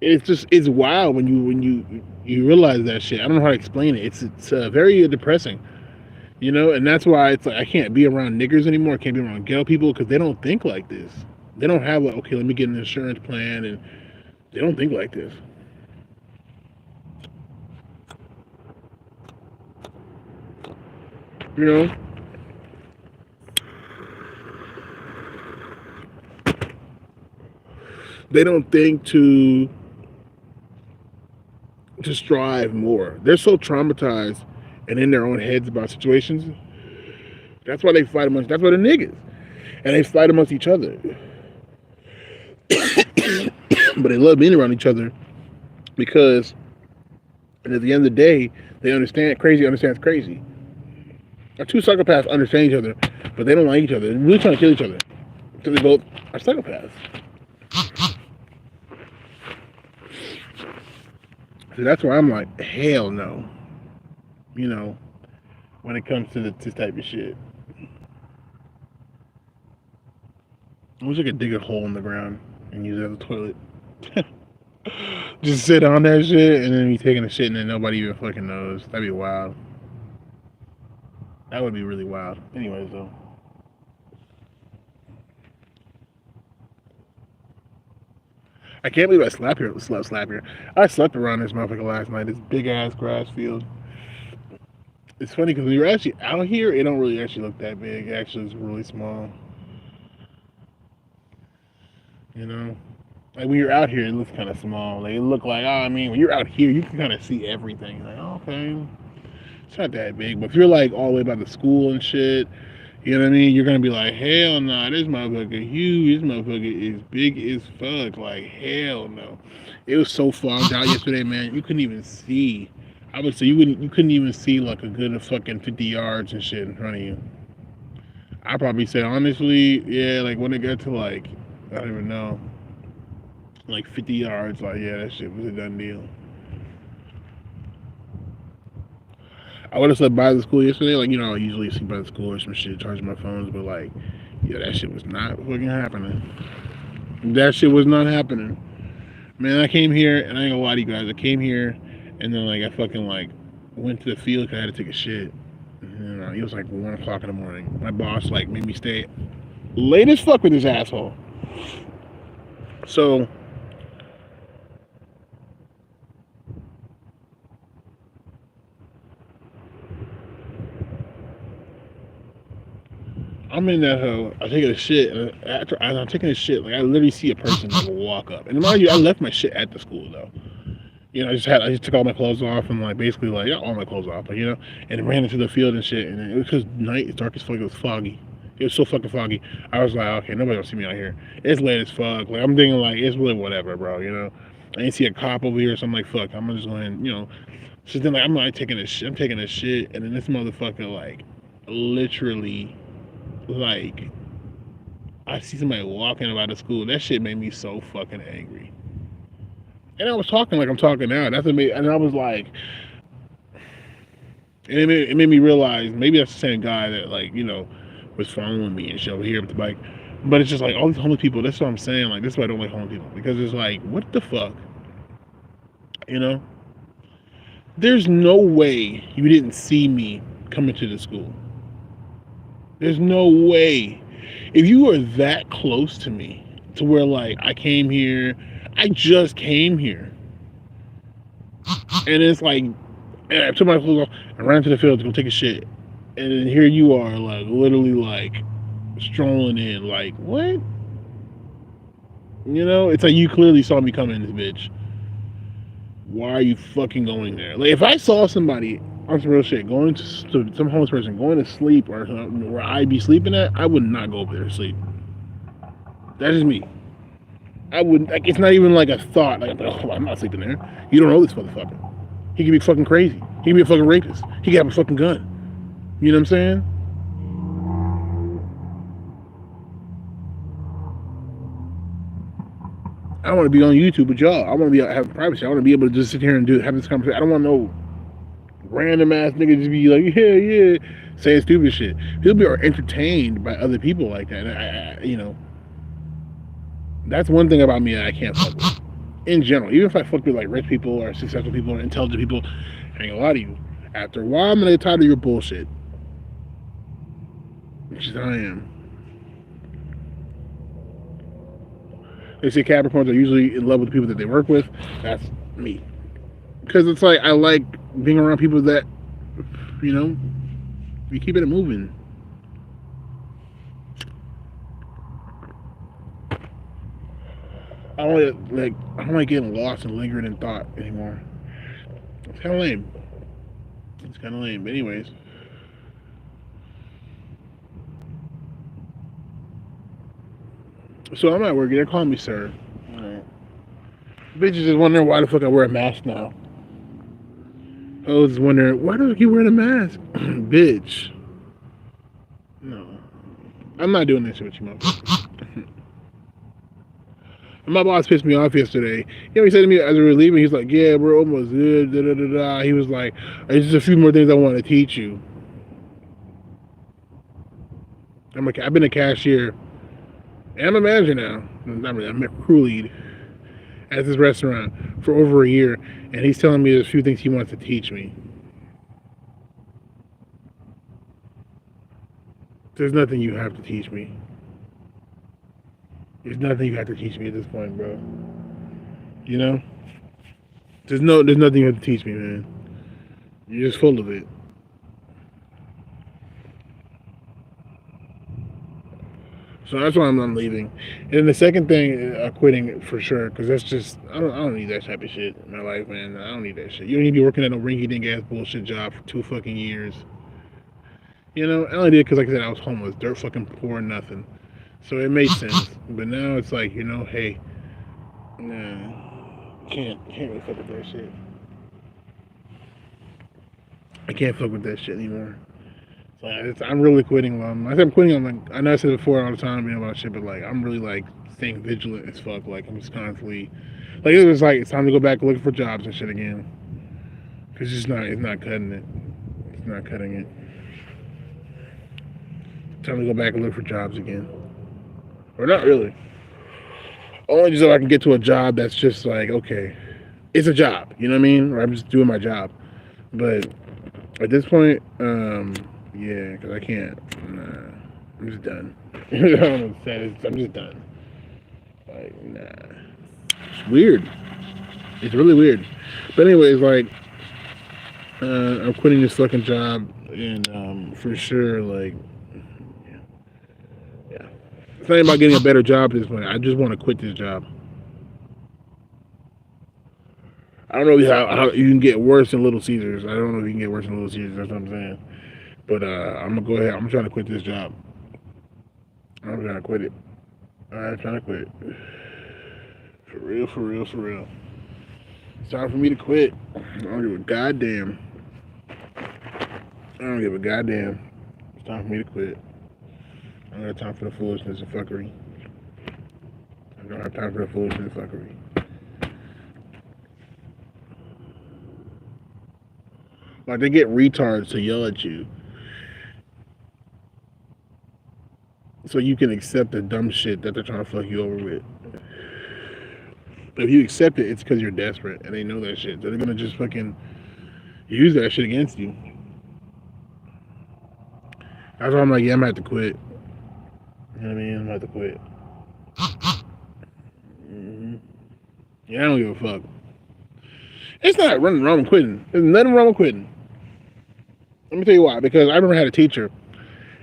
It's wild when you realize that shit. I don't know how to explain it. It's very depressing, and that's why it's like I can't be around niggers anymore. I can't be around ghetto people because they don't think like this. They don't have like, okay, let me get an insurance plan, and they don't think like this. You know? They don't think to strive more. They're so traumatized and in their own heads about situations. That's why they fight amongst. That's why they're niggas, and they fight amongst each other. But they love being around each other because, and at the end of the day, they understand. Crazy understands crazy. Our two psychopaths understand each other, but they don't like each other. They're really trying to kill each other because they both are psychopaths. So that's why I'm like, hell no. When it comes to this type of shit. I wish I could dig a hole in the ground and use it as a toilet. Just sit on that shit and then be taking a shit and then nobody even fucking knows. That'd be wild. That would be really wild. Anyways, though. I can't believe I slept here. I slept around this motherfucker last night. This big ass grass field. It's funny because when you're actually out here, it don't really actually look that big. Actually, it's really small. Like when you're out here, it looks kind of small. Like it look like, when you're out here, you can kind of see everything. Like, okay, it's not that big. But if you're like all the way by the school and shit, you know what I mean? You're gonna be like, hell no, this motherfucker huge. This motherfucker is big as fuck. Like hell no. It was so fogged out yesterday, man. You couldn't even see. I would say you couldn't even see like a good fucking 50 yards and shit in front of you. I'd probably say honestly, yeah, like when it got to like, I don't even know, like 50 yards, like yeah, that shit was a done deal. I would have slept by the school yesterday. Like, I usually sleep by the school or some shit, charge my phones, but like, yeah, that shit was not fucking happening. That shit was not happening. Man, I came here, and I ain't gonna lie to you guys. I came here, and then like I fucking like went to the field because I had to take a shit. And it was like 1 o'clock in the morning. My boss like made me stay late as fuck with this asshole. So I'm in that hoe. I taking a shit, and after I'm taking a shit, like I literally see a person like walk up. And mind you, I left my shit at the school though. I just took all my clothes off and like basically like all my clothes off, but and ran into the field and shit. And it was because night, it's dark as fuck. It was foggy. It was so fucking foggy. I was like, okay, nobody gonna see me out here. It's late as fuck. Like I'm thinking like it's really whatever, bro. I didn't see a cop over here, so I'm like, fuck. I'm just going, So then like I'm like taking a shit. I'm taking a shit, and then this motherfucker like literally like I see somebody walking about the school. That shit made me so fucking angry. And I was talking like I'm talking now. That's what made, and I was like, and it made me realize maybe that's the same guy that like was following me and shit over here with the bike. But it's just like all these homeless people. That's what I'm saying. Like this is why I don't like homeless people, because it's like, what the fuck, you know? There's no way you didn't see me coming to the school. There's no way. If you were that close to me, to where like I came here, I just came here, and it's like, and I took my clothes off and ran to the field to go take a shit, and then here you are, like literally like strolling in, like what? It's like you clearly saw me coming, this bitch. Why are you fucking going there? Like if I saw somebody on some real shit going to some homeless person going to sleep or where I'd be sleeping at, I would not go over there to sleep. That's just me. I wouldn't. Like, it's not even like a thought. Like, oh, I'm not sleeping there. You don't know this motherfucker. He could be fucking crazy. He could be a fucking rapist. He could have a fucking gun. You know what I'm saying? I want to be on YouTube with y'all. I want to be have privacy. I want to be able to just sit here and have this conversation. I don't want no random ass nigga just be like, yeah, saying stupid shit. People be entertained by other people like that. And that's one thing about me that I can't fuck with. In general, even if I fuck with like rich people or successful people or intelligent people, I ain't gonna lie to you. After a while, I'm gonna get tired of your bullshit. Which is how I am. They say Capricorns are usually in love with the people that they work with. That's me. Because it's like I like being around people that, we keep it moving. I don't like getting lost and lingering in thought anymore. It's kind of lame. But anyways. So I'm at work. They're calling me sir. Alright. Bitches is wondering why the fuck I wear a mask now. I was wondering, why the fuck you wearing a mask? Bitch. No. I'm not doing this shit with you, motherfucker. My boss pissed me off yesterday. He said to me as we were leaving, he's like, yeah, we're almost good. Da, da, da, da. He was like, there's just a few more things I want to teach you. I've been a cashier. And I'm a manager now. I'm a crew lead at this restaurant for over a year. And he's telling me there's a few things he wants to teach me. There's nothing you have to teach me. There's nothing you have to teach me at this point, bro. There's nothing you have to teach me, man. You're just full of it. So that's why I'm leaving. And then the second thing, quitting for sure, because that's just I don't need that type of shit in my life, man. I don't need that shit. You don't need to be working at no rinky-dink ass bullshit job for 2 fucking years. I only did it because, like I said, I was homeless, dirt fucking poor, nothing. So it made sense. But now it's like, hey, nah, can't really fuck with that shit. I can't fuck with that shit anymore. So I'm really quitting. I said I'm quitting. I know I said it before all the time, about shit, but like I'm really like staying vigilant as fuck. Like I'm just constantly, like it was like it's time to go back looking for jobs and shit again. Cause it's not cutting it. It's not cutting it. Time to go back and look for jobs again. Or not really. Only so I can get to a job that's just like, okay, it's a job. You know what I mean? Or I'm just doing my job. But at this point, yeah, because I can't. Nah, I'm just done. I don't know what to say. I'm just done. Like, nah. It's weird. It's really weird. But anyways, like, I'm quitting this fucking job, and for sure, like, yeah. It's not about getting a better job at this point. I just want to quit this job. I don't know how you can get worse than Little Caesars. I don't know if you can get worse than Little Caesars. That's what I'm saying. But I'm gonna go ahead. I'm trying to quit this job. I'm trying to quit it. I'm trying to quit. For real, for real, for real. It's time for me to quit. I don't give a goddamn. I don't give a goddamn. It's time for me to quit. I don't have time for the foolishness and fuckery. I don't have time for the foolishness and fuckery. Like, they get retards to yell at you so you can accept the dumb shit that they're trying to fuck you over with. But if you accept it, it's because you're desperate, and they know that shit. So they're gonna just fucking use that shit against you. That's why I'm like, yeah, I'm gonna have to quit. You know what I mean? I'm gonna have to quit. Yeah, I don't give a fuck. It's not running wrong with quitting. There's nothing wrong with quitting. Let me tell you why. Because I remember I had a teacher,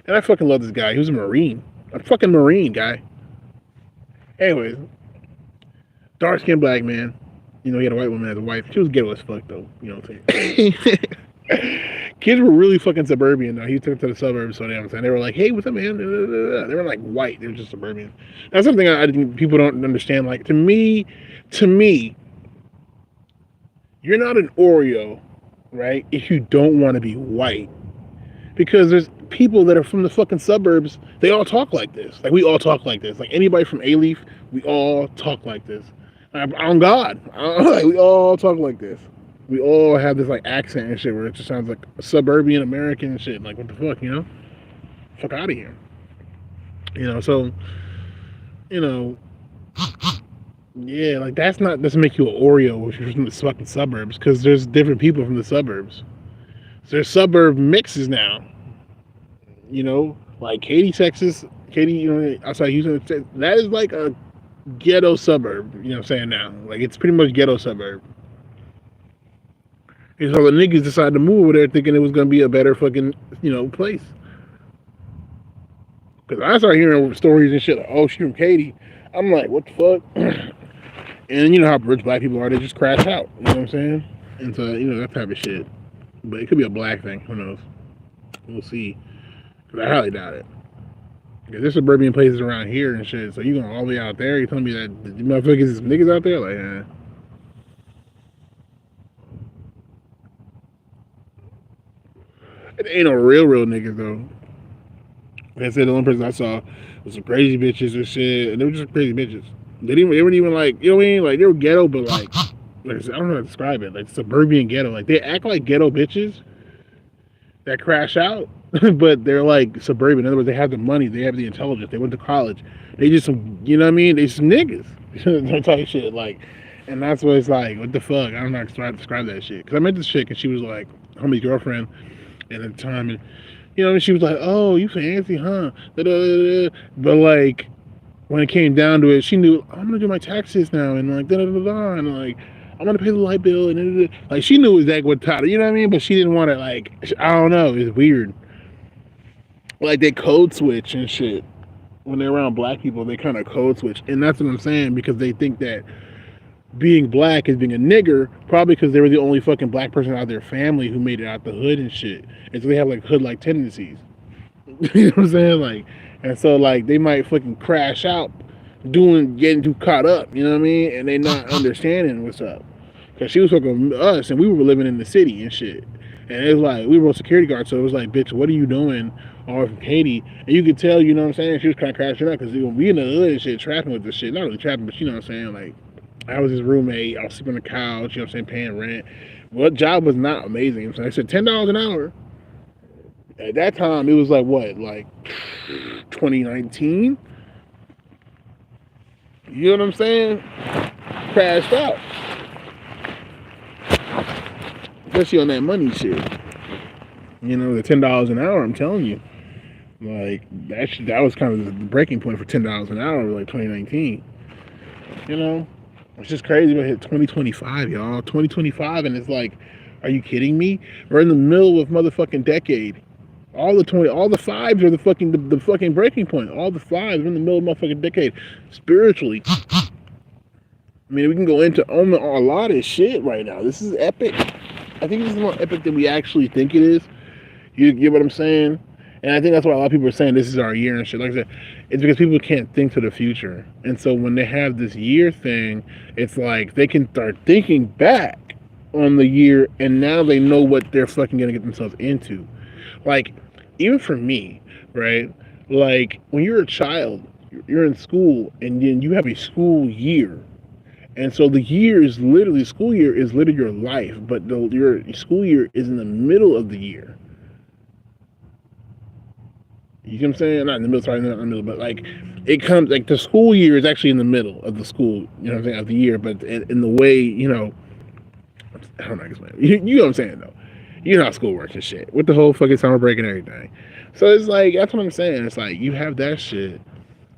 and I fucking love this guy. He was a Marine. A fucking Marine guy. Anyways, dark-skinned black man. You know, he had a white woman as a wife. She was ghetto as fuck, though. You know what I'm saying? Kids were really fucking suburban. Now he took them to the suburbs, so they were like, "Hey, what's up, man?" They were like white. They were just suburban. That's something I think people don't understand. Like, to me, you're not an Oreo, right? If you don't want to be white, because there's people that are from the fucking suburbs. They all talk like this. Like, we all talk like this. Like, anybody from A-Leaf, we all talk like this. On God, like, we all talk like this. We all have this like accent and shit where it just sounds like suburban American and shit. Like, what the fuck, you know? Fuck out of here. You know, so, you know, yeah, like, doesn't make you an Oreo if you're from the fucking suburbs, because there's different people from the suburbs. So there's suburb mixes now. You know, like Katy, Texas, you know, outside Houston, that is like a ghetto suburb, you know what I'm saying now? Like, it's pretty much ghetto suburb. And so the niggas decided to move over there thinking it was going to be a better fucking, you know, place. Because I started hearing stories and shit like, oh, she's from Katy. I'm like, what the fuck? And you know how rich black people are, they just crash out. You know what I'm saying? And so, you know, that type of shit. But it could be a black thing. Who knows? We'll see. Because I highly doubt it. Because there's suburban places around here and shit. So you going all the way out there? You telling me that the motherfuckers is niggas out there? Like, It ain't no real niggas though. Like I said, the only person I saw was some crazy bitches and shit, and they were just crazy bitches. They weren't even like, you know what I mean? Like, they were ghetto, but like I don't know how to describe it. Like, suburban ghetto. Like, they act like ghetto bitches that crash out, but they're like suburban. In other words, they have the money, they have the intelligence, they went to college. They just some, you know what I mean? They some niggas. That type shit. Like, and that's what it's like. What the fuck? I don't know how to describe that shit. Because I met this chick and she was like homie's girlfriend. And at the time, and you know, she was like, "Oh, you fancy, huh?" Da-da-da-da. But like, when it came down to it, she knew I'm gonna do my taxes now, and like da-da-da-da, and like I'm gonna pay the light bill, and da-da-da. Like, she knew exactly what time, you know what I mean? But she didn't want to, like, I don't know, it's weird. Like, they code switch and shit when they're around black people. They kind of code switch, and that's what I'm saying, because they think that being black is being a nigger, probably because they were the only fucking black person out of their family who made it out the hood and shit. And so they have like hood-like tendencies. You know what I'm saying? Like, and so like they might fucking crash out getting too caught up, you know what I mean? And they not understanding what's up. Because she was fucking with us and we were living in the city and shit. And it was like, we were on security guard, so it was like, bitch, what are you doing? Or from Katy. And you could tell, you know what I'm saying? She was kind of crashing out because we in the hood and shit, trapping with this shit. Not really trapping, but you know what I'm saying? Like, I was his roommate. I was sleeping on the couch, you know what I'm saying, paying rent. Well, job was not amazing. So I said $10 an hour. At that time, it was like what, like 2019. You know what I'm saying? Crashed out, especially on that money shit. You know, the $10 an hour. I'm telling you, like that was kind of the breaking point for $10 an hour, like 2019. You know, it's just crazy. We hit 2025, y'all. 2025, and it's like, are you kidding me? We're in the middle of motherfucking decade. All the fives are the fucking breaking point. All the fives are in the middle of motherfucking decade. Spiritually, I mean, we can go into a lot of shit right now. This is epic. I think this is more epic than we actually think it is. You get what I'm saying? And I think that's why a lot of people are saying this is our year and shit. Like I said, it's because people can't think to the future. And so when they have this year thing, it's like they can start thinking back on the year, and now they know what they're fucking gonna get themselves into. Like, even for me, right? Like, when you're a child, you're in school, and then you have a school year. And so the year is literally, school year is literally your life, but your school year is in the middle of the year. You know what I'm saying? Not in the middle, sorry, not in the middle, but like it comes like the school year is actually in the middle of the school, you know what I'm saying, of the year, but in the way, you know, I don't know how to explain it. You know what I'm saying though. You know how school works and shit. With the whole fucking summer break and everything. So it's like that's what I'm saying. It's like you have that shit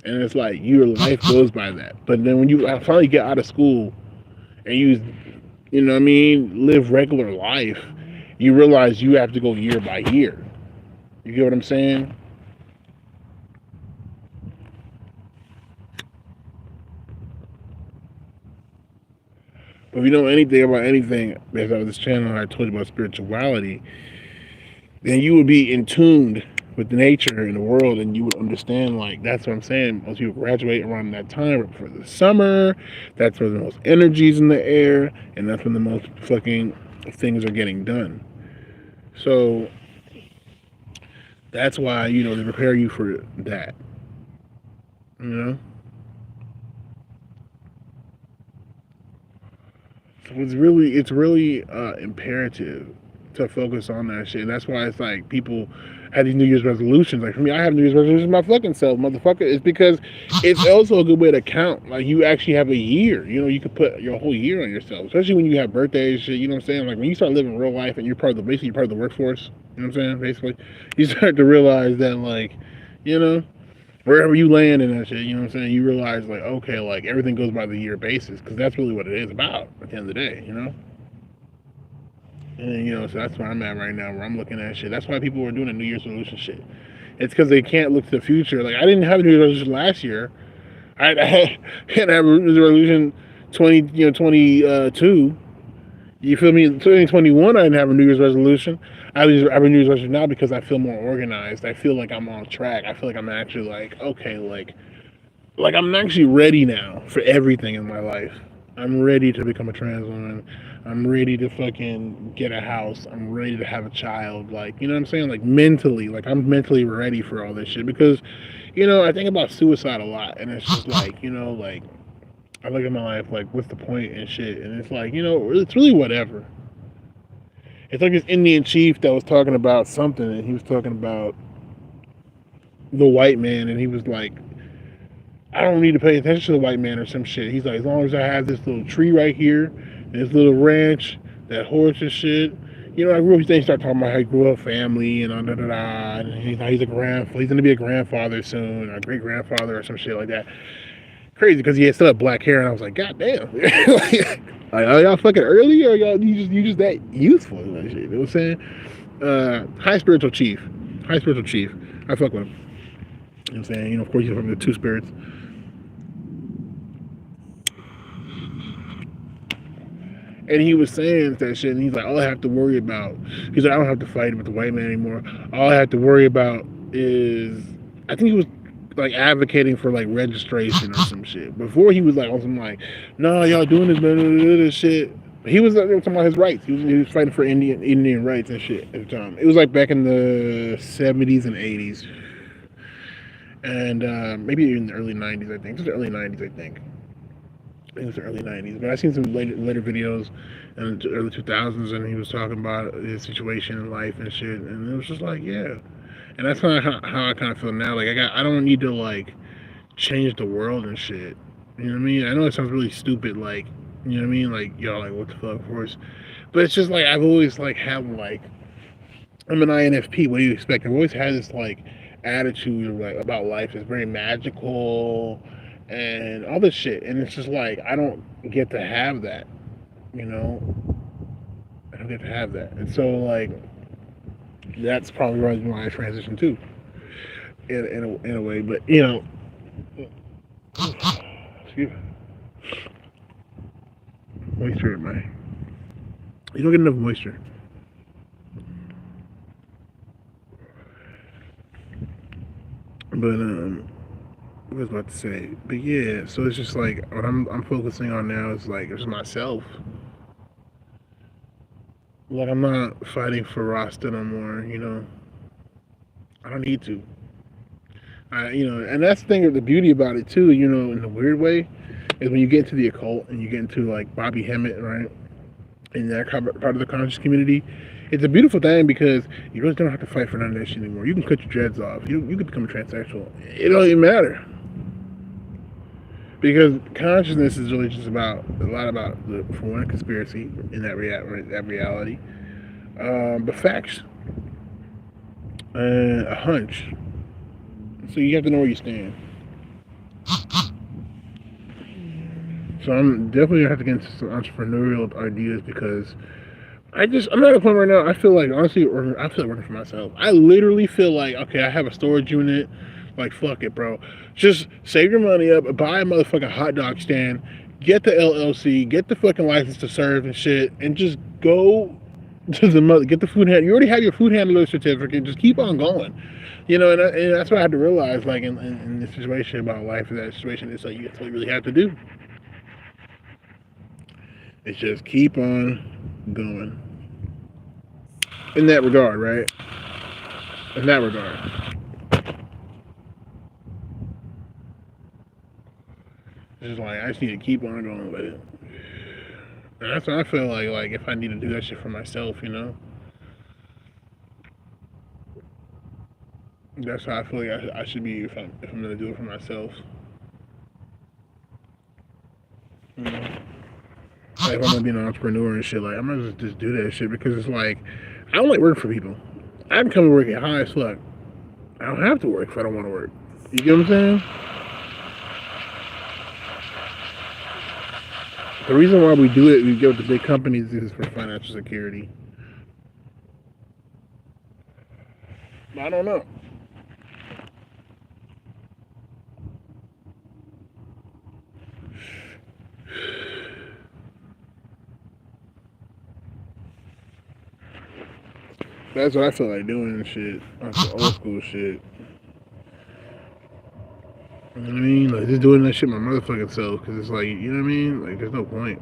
and it's like your life goes by that. But then when you finally get out of school and you know what I mean, live regular life, you realize you have to go year by year. You get what I'm saying? But if you know anything about anything, based on this channel, I told you about spirituality, then you would be in tuned with nature and the world, and you would understand. Like that's what I'm saying. Most people graduate around that time for the summer. That's where the most energy's in the air, and that's when the most fucking things are getting done. So that's why they prepare you for that. You know. So it's really imperative to focus on that shit. And that's why it's like people have these New Year's resolutions. Like for me, I have New Year's resolutions my fucking self, motherfucker. It's because it's also a good way to count. Like you actually have a year. You could put your whole year on yourself, especially when you have birthdays, shit. You know what I'm saying? Like when you start living real life and you're part of the basically you're part of the workforce. You know what I'm saying? Basically, you start to realize that you know, wherever you land in that shit, you know what I'm saying? You realize like okay, like everything goes by the year basis because that's really what it is about at the end of the day. You know. And so that's where I'm at right now, where I'm looking at shit. That's why people are doing a New Year's resolution shit. It's because they can't look to the future. Like I didn't have a New Year's resolution last year. I didn't have a New Year's resolution 22. You feel me? 2021, I didn't have a New Year's resolution. I have a New Year's resolution now because I feel more organized. I feel like I'm on track. I feel like I'm actually like okay, like I'm actually ready now for everything in my life. I'm ready to become a trans woman. I'm ready to fucking get a house. I'm ready to have a child. Like, you know what I'm saying? Like mentally, like I'm mentally ready for all this shit because, I think about suicide a lot, and it's just like, like I look at my life like, what's the point and shit, and it's like, it's really whatever. It's like this Indian chief that was talking about something, and he was talking about the white man, and he was like, I don't need to pay attention to the white man or some shit. He's like, as long as I have this little tree right here, and this little ranch, that horse and shit. I grew up, they start talking about how he grew up family and da da da. And he's gonna be a grandfather soon, or a great grandfather or some shit like that. Crazy because he had still had black hair, and I was like, God damn. like, are y'all fucking early, or you just that youthful and that shit? You know what I'm saying? High spiritual chief. High spiritual chief. I fuck with him. You know what I'm saying? Of course, he's from the two spirits. And he was saying that shit, and he's like, all I have to worry about, he's like, I don't have to fight with the white man anymore. All I have to worry about is, I think he was like advocating for like registration or some shit. Before he was like on some like, no, y'all doing this shit. He was talking about his rights. He was fighting for Indian rights and shit at the time. It was like back in the 70s and 80s, and maybe in the early 90s. I think it was the early 90s. I think. think it was the early '90s, but I seen some later videos in the early 2000s, and he was talking about his situation in life and shit, and it was just like, yeah, and that's kind of how I kind of feel now. Like I don't need to like change the world and shit. You know what I mean? I know it sounds really stupid, like you know what I mean, like y'all like what the fuck, of course, but it's just like I've always like had like I'm an INFP. What do you expect? I've always had this like attitude like about life. It's very magical and all this shit, and it's just like I don't get to have that. You know, I don't get to have that, and so like that's probably why I transitioned too, in a way. But you know, excuse me, moisture in my. You don't get enough moisture. But what was I about to say? But yeah, so it's just like what I'm focusing on now is like it's myself. Like I'm not fighting for Rasta no more. You know, I don't need to. And that's the thing of the beauty about it too. You know, in a weird way, is when you get into the occult and you get into like Bobby Hemmett, right? In that part of the conscious community, it's a beautiful thing because you really don't have to fight for none of that shit anymore. You can cut your dreads off. You can become a transsexual. It don't even matter because consciousness is really just about a lot about for one conspiracy in that reality, but facts and a hunch. So you have to know where you stand. So I'm definitely gonna have to get into some entrepreneurial ideas because I'm at a point right now. I feel like honestly, I feel like working for myself. I literally feel like okay, I have a storage unit. Like fuck it, bro. Just save your money up, buy a motherfucking hot dog stand, get the LLC, get the fucking license to serve and shit, and just go to the mother. Get the food handler. You already have your food handler certificate. Just keep on going. You know, and that's what I had to realize. Like in this situation about life, in that situation, it's like that's what you really have to do. It's just keep on going. In that regard, right? In that regard. It's like I just need to keep on going with it. And that's what I feel like if I need to do that shit for myself, you know. That's how I feel like I should be if I'm gonna do it for myself. You know? Like if I'm gonna be an entrepreneur and shit, like I'm gonna just do that shit because it's like I don't like working for people. I can come to work at high as fuck. I don't have to work if I don't want to work. You get what I'm saying? The reason why we do it, we go to big companies, is for financial security. I don't know. That's what I feel like doing and shit. That's the old school shit. You know what I mean? Like just doing that shit my motherfucking self, because it's like, you know what I mean? Like there's no point.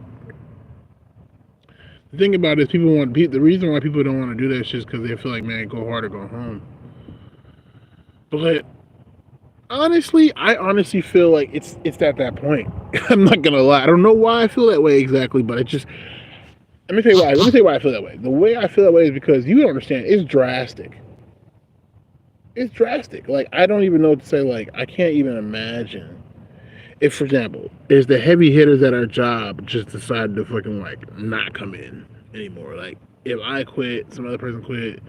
The thing about it is the reason why people don't want to do that shit is because they feel like, man, go hard or go home. But honestly, I honestly feel like it's at that point. I'm not gonna lie. I don't know why I feel that way exactly, but it just let me tell you why. Let me tell you why I feel that way. The way I feel that way is because you don't understand. It's drastic. It's drastic. Like I don't even know what to say. Like I can't even imagine if, for example, is the heavy hitters at our job just decided to fucking like not come in anymore. Like if I quit, some other person quit,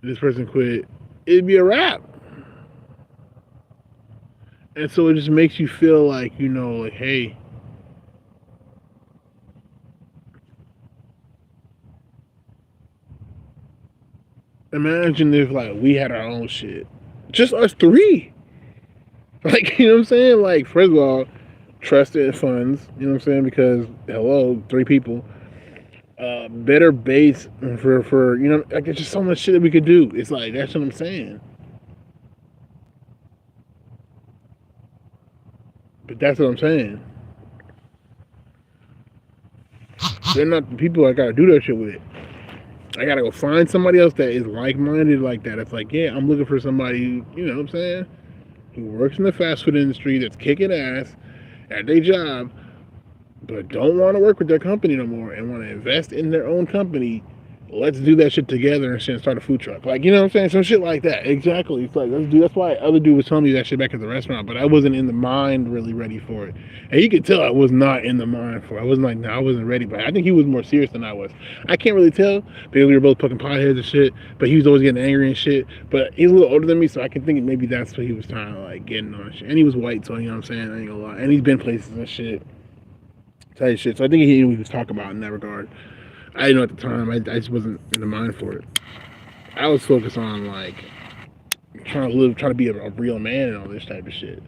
this person quit, it'd be a wrap. And so it just makes you feel like, you know, like, hey, imagine if like we had our own shit. Just us three. Like, you know what I'm saying? Like, first of all, trusted funds, you know what I'm saying? Because hello, three people. Better base for you know, like there's just so much shit that we could do. It's like that's what I'm saying. But that's what I'm saying. They're not the people I gotta do that shit with. I gotta go find somebody else that is like-minded like that. It's like, yeah, I'm looking for somebody who, you know what I'm saying, who works in the fast food industry that's kicking ass at their job, but don't want to work with their company no more and want to invest in their own company, let's do that shit together and shit and start a food truck. Like, you know what I'm saying? Some shit like that. Exactly. It's like, let's do. That's why other dude was telling me that shit back at the restaurant, but I wasn't in the mind really ready for it. And you could tell I was not in the mind for it. I wasn't like, no, I wasn't ready, but I think he was more serious than I was. I can't really tell because we were both fucking potheads and shit, but he was always getting angry and shit. But he's a little older than me, so I can think maybe that's what he was trying to like getting on shit. And he was white, so you know what I'm saying? I ain't gonna lie. And he's been places and shit. Tell you shit. So I think he knew what he was talking about in that regard. I didn't know at the time. I just wasn't in the mind for it. I was focused on like trying to be a real man and all this type of shit,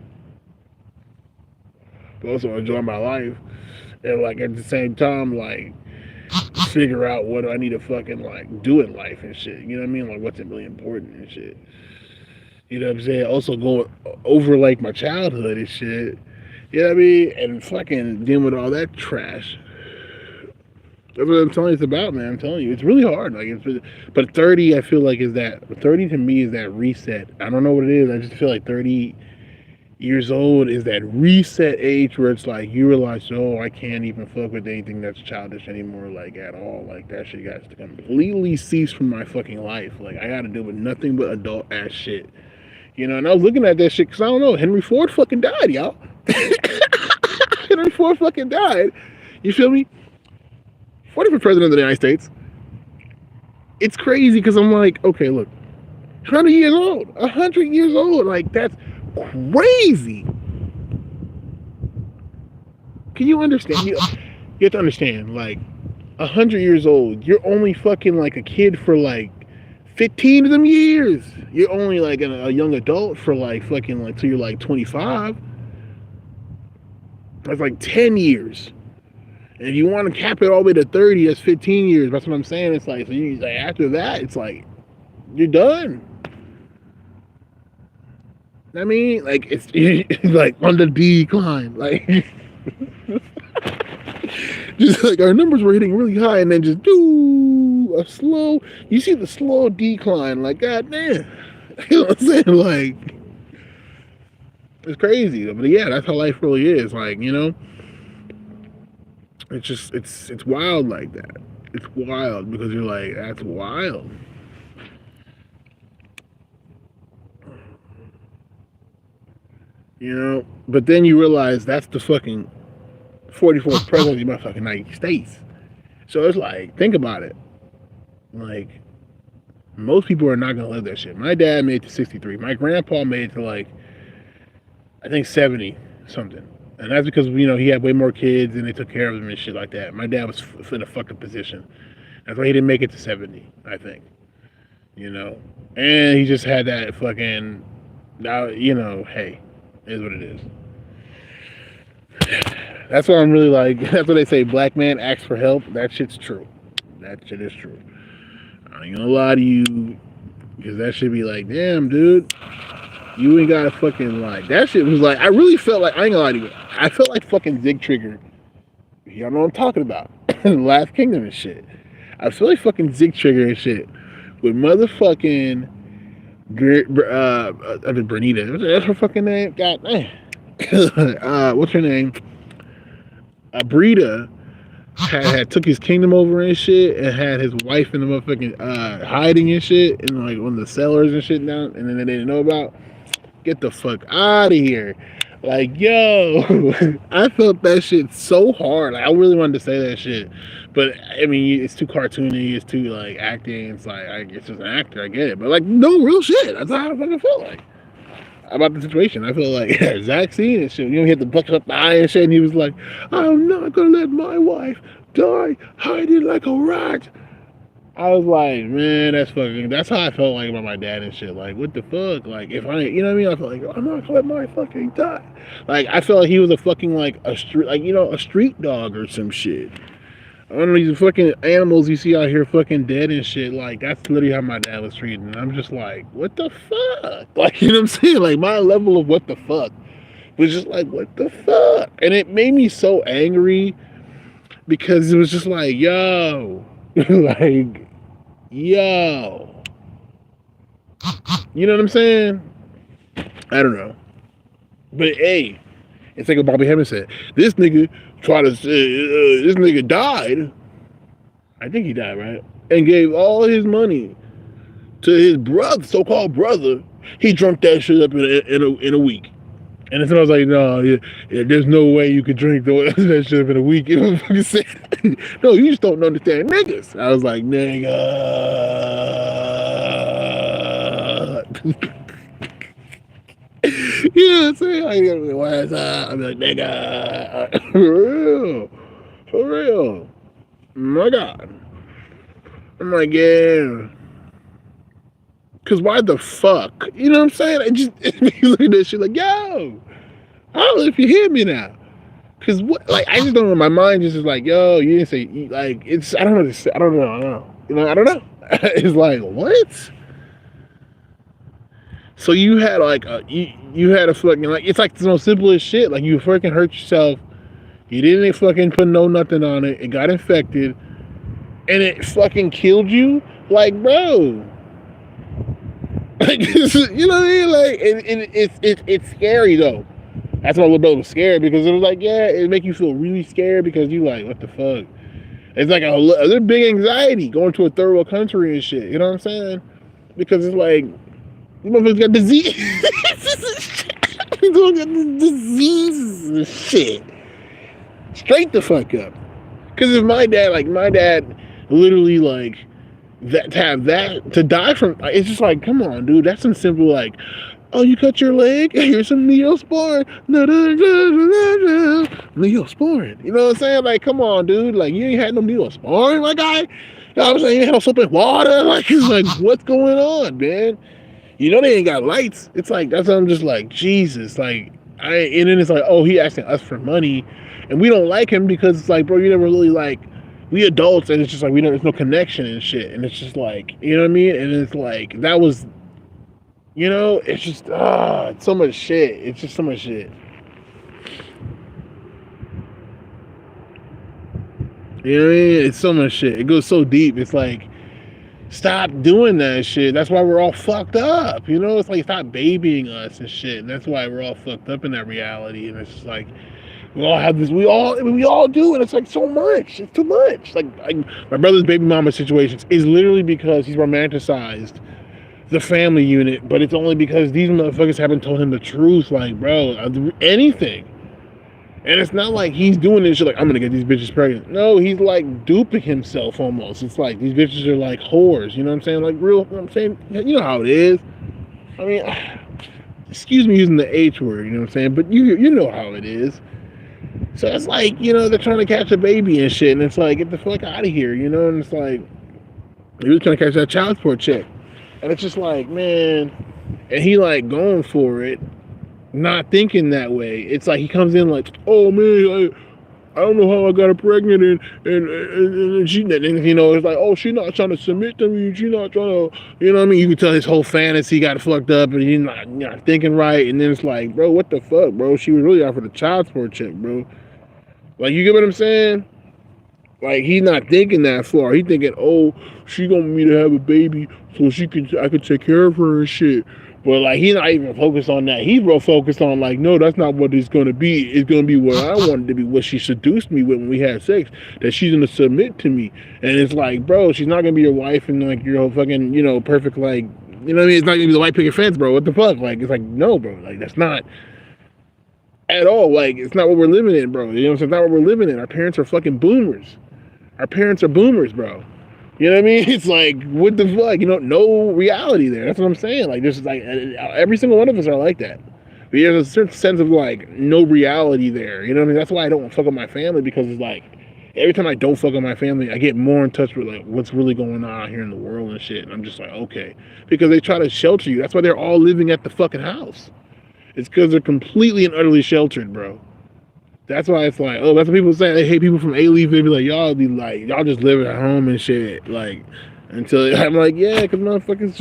but also enjoy my life and like at the same time like figure out what do I need to fucking like do in life and shit. You know what I mean? Like what's really important and shit. You know what I'm saying? Also go over like my childhood and shit. You know what I mean? And fucking dealing with all that trash. That's what I'm telling you it's about, man. I'm telling you, it's really hard. Like, but 30, I feel like is that 30 to me is that reset. I don't know what it is. I just feel like 30 years old is that reset age where it's like you realize, oh, I can't even fuck with anything that's childish anymore, like at all. Like that shit got to completely cease from my fucking life. Like I got to deal with nothing but adult ass shit. You know, and I was looking at that shit because I don't know. Henry Ford fucking died, y'all. Henry Ford fucking died. You feel me? 45th president of the United States. It's crazy because I'm like, okay, look, 100 years old, 100 years old, like that's crazy. Can you understand? You have to understand, like, 100 years old, you're only fucking like a kid for like 15 of them years. You're only like a young adult for like fucking like till you're like 25. That's like 10 years. And if you want to cap it all the way to 30, that's 15 years. That's what I'm saying. It's like, so you, like after that, it's like, you're done. I mean, like, it's like on the decline. Like, just like our numbers were hitting really high and then just do a slow, you see the slow decline. Like, god damn. You know what I'm saying? Like, it's crazy. But yeah, that's how life really is. Like, you know? It's just it's wild like that. It's wild because you're like, that's wild. You know? But then you realize that's the fucking 44th president of the motherfucking United States. So it's like, think about it. Like, most people are not gonna live that shit. My dad made it to 63. My grandpa made it to like, I think 70 something. And that's because, you know, he had way more kids and they took care of him and shit like that. My dad was in a fucking position. That's why he didn't make it to 70, I think. You know? And he just had that fucking, you know, hey, it is what it is. That's what I'm really like, that's what they say, black man asks for help. That shit's true. That shit is true. I ain't gonna lie to you, because that should be like, damn, dude. You ain't gotta fucking like that shit was like I really felt like I ain't gonna lie to you. I felt like fucking Zig Trigger. Y'all know what I'm talking about. Last Kingdom and shit. I feel like fucking Zig Trigger and shit. With motherfucking Bernita. That's her fucking name. God damn. What's her name? Brita had took his kingdom over and shit and had his wife in the motherfucking hiding and shit and like on the cellars and shit down and then they didn't know about. Get the fuck out of here. Like, yo, I felt that shit so hard. Like, I really wanted to say that shit. But, I mean, it's too cartoony. It's too, like, acting. It's like, it's just an actor. I get it. But, like, no, real shit. That's how I fucking feel like. About the situation. I feel like, yeah, Zach seen and shit. You know, he had to buck up the eye and shit. And he was like, I'm not going to let my wife die hiding like a rat. I was like, man, that's how I felt like about my dad and shit. Like, what the fuck? Like, if I, you know what I mean? I felt like, I'm not gonna let my fucking die. Like, I felt like he was a fucking, like, a street, like, you know, a street dog or some shit. I don't know, these fucking animals you see out here fucking dead and shit. Like, that's literally how my dad was treated. And I'm just like, what the fuck? Like, you know what I'm saying? Like, my level of what the fuck was just like, what the fuck? And it made me so angry because it was just like, yo, like, yo, you know what I'm saying? I don't know, but hey, It's like what Bobby Hemmings said. This nigga tried to say, this nigga died. I think he died, right? And gave all his money to his brother, so-called brother. He drunk that shit up in a week. And then I was like, no, there's no way you could drink that shit up in a week. You know what I'm saying? No, you just don't understand niggas. I was like, nigga. You know what I'm saying? What's up? I'm like, nigga. For real. For real. My God. I'm like, yeah. Cause why the fuck? You know what I'm saying? It makes me look at this shit like, yo, I don't know if you hear me now. Cause what? Like, I just don't know. My mind just is like, yo, you didn't say like it's. I don't know. I don't know. You know, I don't know. It's like what? So you had like you had a fucking like it's like the most simplest shit. Like you fucking hurt yourself. You didn't fucking put no nothing on it. It got infected, and it fucking killed you. Like, bro. Like, you know what I mean? Like, it's scary though. That's why my little brother was scared because it was like, yeah, it make you feel really scared because you like, what the fuck? It's like a big anxiety going to a third world country and shit. You know what I'm saying? Because it's like, you motherfuckers got disease. People got diseases and shit. Straight the fuck up. Because if my dad literally like, that to have that to die from, it's just like, come on, dude, that's some simple like, oh, you cut your leg, here's some Neosporin. Neosporin, you know what I'm saying? Like, come on, dude, like you ain't had no Neosporin, my guy. You know what I'm saying? You ain't had no soap and water. Like, it's like, what's going on, man? You know they ain't got lights. It's like, that's what I'm just like, Jesus, like and then it's like, oh, he asking us for money and we don't like him because it's like, bro, you never really like, we adults, and it's just like there's no connection and shit, and it's just like, you know what I mean? And it's like that was, you know, it's just it's so much shit. It's just so much shit. You know what I mean? It's so much shit. It goes so deep. It's like, stop doing that shit. That's why we're all fucked up. You know, it's like stop babying us and shit, and that's why we're all fucked up in that reality. And it's just like, we all have this. We all do, and it's like so much. It's too much. Like my brother's baby mama situations is literally because he's romanticized the family unit, but it's only because these motherfuckers haven't told him the truth. Like, bro, anything. And it's not like he's doing this shit like, I'm gonna get these bitches pregnant. No, he's like duping himself almost. It's like these bitches are like whores. You know what I'm saying? Like real. You know what I'm saying? You know how it is. I mean, excuse me using the H word. You know what I'm saying? But you know how it is. So it's like, you know, they're trying to catch a baby and shit, and it's like, get the fuck out of here, you know? And it's like, he was trying to catch that child support check. And it's just like, man, and he like going for it, not thinking that way. It's like he comes in like, oh man, I don't know how I got her pregnant, and she, and you know, it's like, oh, she's not trying to submit to me, she's not trying to, you know what I mean? You can tell his whole fantasy got fucked up, and he's not thinking right, and then it's like, bro, what the fuck, bro? She was really out for the child support check, bro. Like, you get what I'm saying? Like, he's not thinking that far. He's thinking, oh, she gonna want me to have a baby so I could take care of her and shit. But like, he's not even focused on that. He's real focused on like, no, that's not what it's gonna be. It's gonna be what I wanted to be, what she seduced me with when we had sex. That she's gonna submit to me. And it's like, bro, she's not gonna be your wife and like your whole fucking, you know, perfect, like, you know what I mean? It's not gonna be the white picket fence, bro. What the fuck? Like, it's like, no, bro. Like, that's not at all. Like, it's not what we're living in, bro. You know what I'm saying? It's not what we're living in. Our parents are fucking boomers. Our parents are boomers, bro. You know what I mean? It's like, what the fuck? You know, no reality there. That's what I'm saying. Like, there's like, every single one of us are like that. But there's a certain sense of like, no reality there. You know what I mean? That's why I don't fuck with my family, because it's like, every time I don't fuck with my family, I get more in touch with like, what's really going on here in the world and shit. And I'm just like, okay. Because they try to shelter you. That's why they're all living at the fucking house. It's because they're completely and utterly sheltered, bro. That's why it's like, oh, that's what people say. They hate people from A-Leaf. They be like, y'all just live at home and shit. Like, until I'm like, yeah, because motherfuckers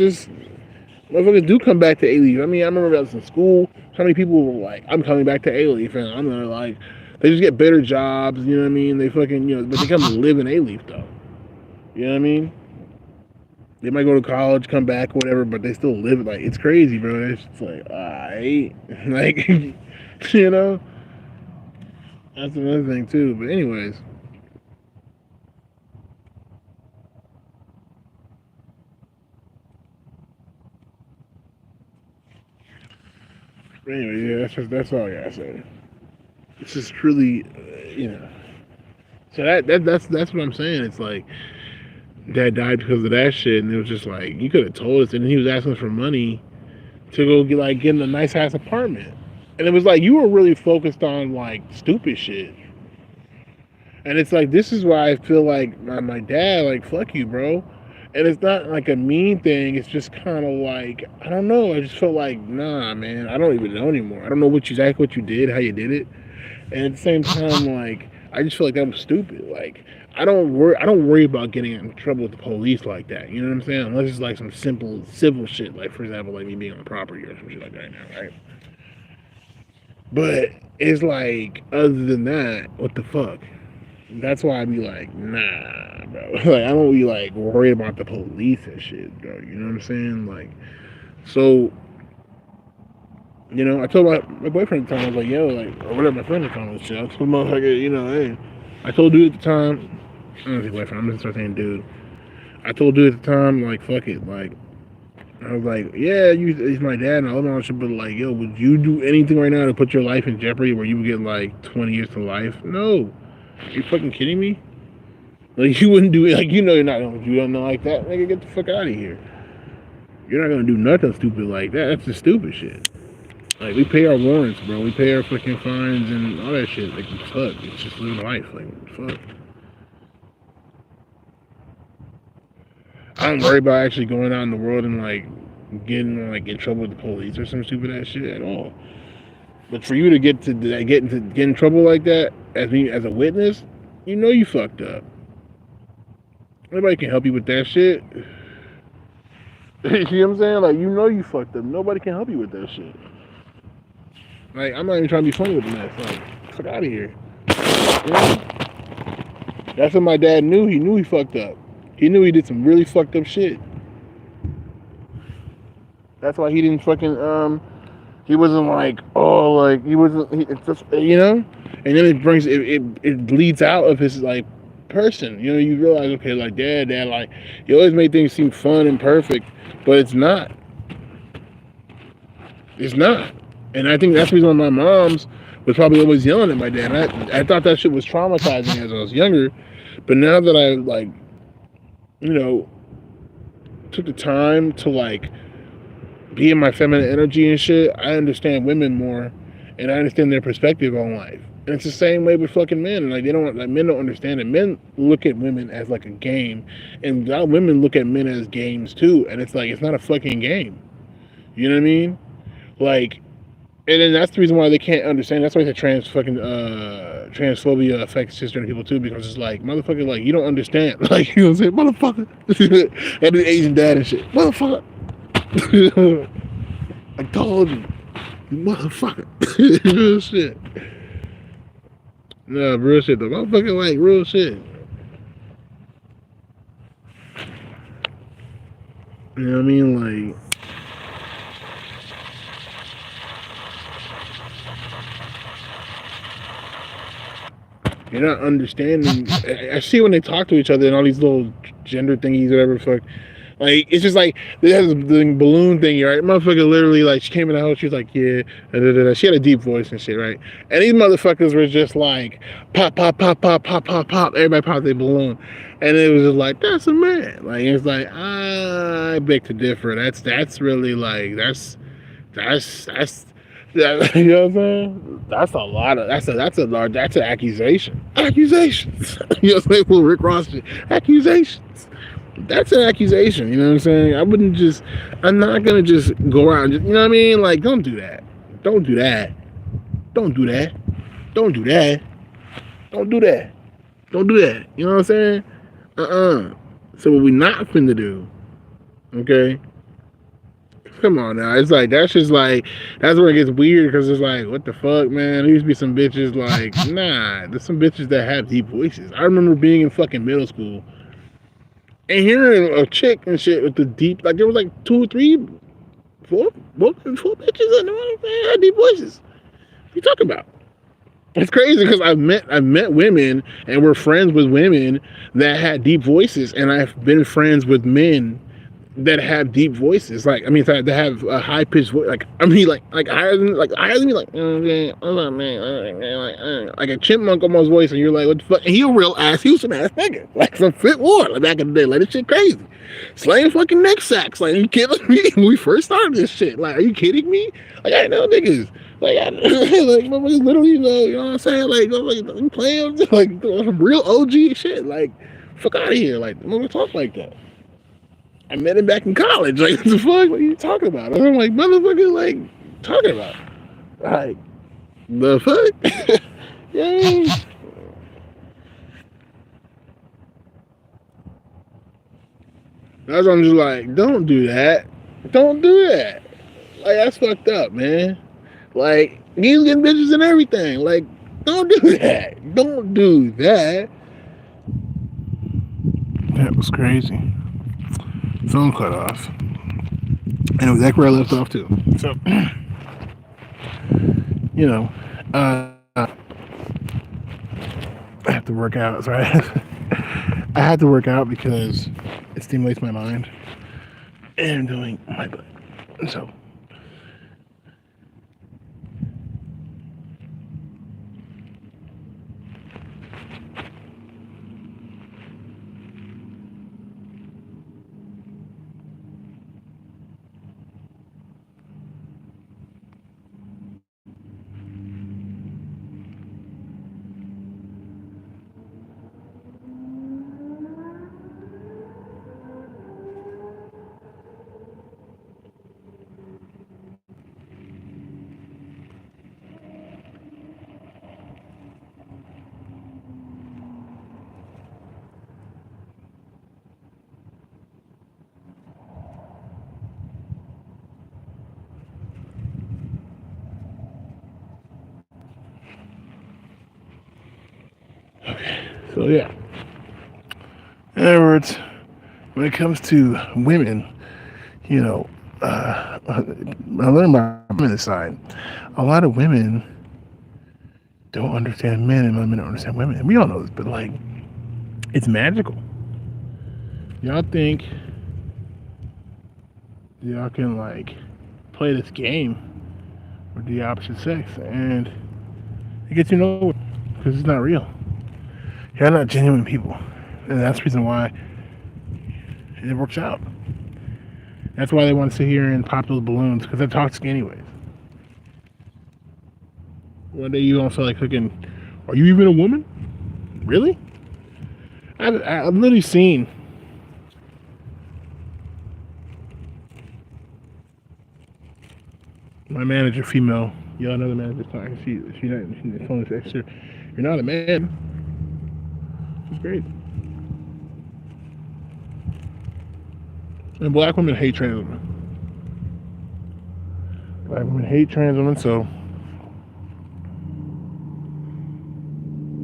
do come back to A-Leaf. I mean, I remember I was in school, how many people were like, I'm coming back to A-Leaf, and I'm gonna like, they just get better jobs, you know what I mean? They fucking, you know, but they come to live in A-Leaf though. You know what I mean? They might go to college, come back, whatever, but they still live. Like, it's crazy, bro. It's just like, alright. Like, you know? That's another thing too. But anyways, yeah, that's all I gotta say. It's just truly, you know. So that's what I'm saying. It's like dad died because of that shit, and it was just like you could have told us. And he was asking for money to go get in a nice ass apartment, and it was like you were really focused on like stupid shit. And it's like this is why I feel like my dad like fuck you, bro. And it's not like a mean thing. It's just kind of like I don't know. I just felt like nah, man. I don't even know anymore. I don't know exactly what you did, how you did it, and at the same time, like I just feel like that was stupid. Like I don't worry about getting in trouble with the police like that. You know what I'm saying? Unless it's like some simple civil shit, like for example, like me being on property or some shit like that now, right? But it's like other than that, what the fuck? That's why I be like, nah, bro. Like I don't be like worried about the police and shit, bro. You know what I'm saying? Like, so I told my boyfriend at the time, I was like, yo, like, or whatever my friend at the time was shit. I told motherfucker, hey, I told dude at the time, I don't say boyfriend, I'm gonna start saying dude. I told dude at the time, like, fuck it, like, I was like, yeah, he's my dad and all that shit, but like, yo, would you do anything right now to put your life in jeopardy where you would get like 20 years to life? No. Are you fucking kidding me? Like, you wouldn't do it, like, you're not gonna do nothing like that. Nigga, get the fuck out of here. You're not gonna do nothing stupid like that. That's just stupid shit. Like, we pay our warrants, bro. We pay our fucking fines and all that shit. Like, fuck. It's just living life. Like, fuck. I don't worry about actually going out in the world and, like, getting, like, in trouble with the police or some stupid ass shit at all. But for you to get in trouble like that as a witness, you fucked up. Nobody can help you with that shit. You see what I'm saying? Like, you fucked up. Nobody can help you with that shit. Like, I'm not even trying to be funny with the mess. Like, fuck out of here. You know? That's what my dad knew. He knew he fucked up. He knew he did some really fucked up shit. That's why he didn't fucking he wasn't like, oh, like he wasn't. It's just, and then it bleeds out of his like person. You realize, okay, like dad, like he always made things seem fun and perfect, but it's not. It's not. And I think that's the reason why my mom's was probably always yelling at my dad. I thought that shit was traumatizing as I was younger, but now that I like, took the time to like be in my feminine energy and shit, I understand women more, and I understand their perspective on life. And it's the same way with fucking men. Like men don't understand it. Men look at women as like a game, and women look at men as games too. And it's like it's not a fucking game. You know what I mean? Like, and then that's the reason why they can't understand. That's why the transphobia affects cisgender people too, because it's like motherfucker, like you don't understand. Like you know what I'm saying, motherfucker. And the Asian dad and shit, motherfucker. I told you, motherfucker. Real shit. No, real shit though. Motherfucker, like real shit. You know what I mean? Like, you're not understanding. I see when they talk to each other and all these little gender thingies, whatever fuck. Like, it's just like, there's the balloon thing, right? Motherfucker literally, like, she came in the house, she was like, yeah, da, da, da. She had a deep voice and shit, right? And these motherfuckers were just like, pop, pop, pop, pop, pop, pop, pop. Everybody popped their balloon. And it was just like, that's a man. Like, it's like, I beg to differ. That's really, like, that's you know what I'm saying? That's a lot of, that's an accusation. Accusations. You know what I'm saying? Well, Rick Ross shit. Accusations. That's an accusation, you know what I'm saying? I'm not gonna just go around, you know what I mean? Like, don't do that. Don't do that. Don't do that. Don't do that. Don't do that. Don't do that. You know what I'm saying? So what we not finna do, okay? Come on now. It's like, that's where it gets weird, because it's like, what the fuck, man? There used to be some bitches like, nah, there's some bitches that have deep voices. I remember being in fucking middle school and hearing a chick and shit with the deep, like there was like 2, 3, 4 bitches in the morning, man, had deep voices. What you talking about? It's crazy because I've met women and we're friends with women that had deep voices, and I've been friends with men that have deep voices. Like I mean, that have a high pitched voice. Like higher than me, like a chipmunk almost voice, and you're like, what the fuck? And he a real ass Houston ass nigga, like some Fit Ward, like back in the day. Like this shit crazy, slaying fucking neck sacks. Like, are you kidding me? When we first started this shit, like, are you kidding me? Like I know niggas. Like, like motherfuckers literally, you know what I'm saying? Like you playing like some real OG shit. Like, fuck out of here. Like, I'm gonna talk like that. I met him back in college. Like, what the fuck? What are you talking about? And I'm like, motherfucker, like, talking about? Like, the fuck? Yeah. That's why I'm just like, don't do that. Don't do that. Like, that's fucked up, man. Like, he's getting bitches and everything. Like, don't do that. Don't do that. That was crazy. Phone cut off. And it was exactly where I left off, too. So, you know, I have to work out. So I have to work out because it stimulates my mind. And I'm doing my butt. So, okay. So, yeah. In other words, when it comes to women, you know, I learned about the women's side. A lot of women don't understand men, and men don't understand women. And we all know this, but like, it's magical. Y'all think y'all can like play this game with the opposite sex, and it gets you nowhere because it's not real. You're not genuine people, and that's the reason why it works out. That's why they want to sit here and pop those balloons, because they're toxic anyways. One day you don't feel like cooking. Are you even a woman? Really? I've literally seen my manager, female, yell another manager talking. She's phone is extra. You're not a man. It's great. And black women hate trans women. Black women hate trans women, so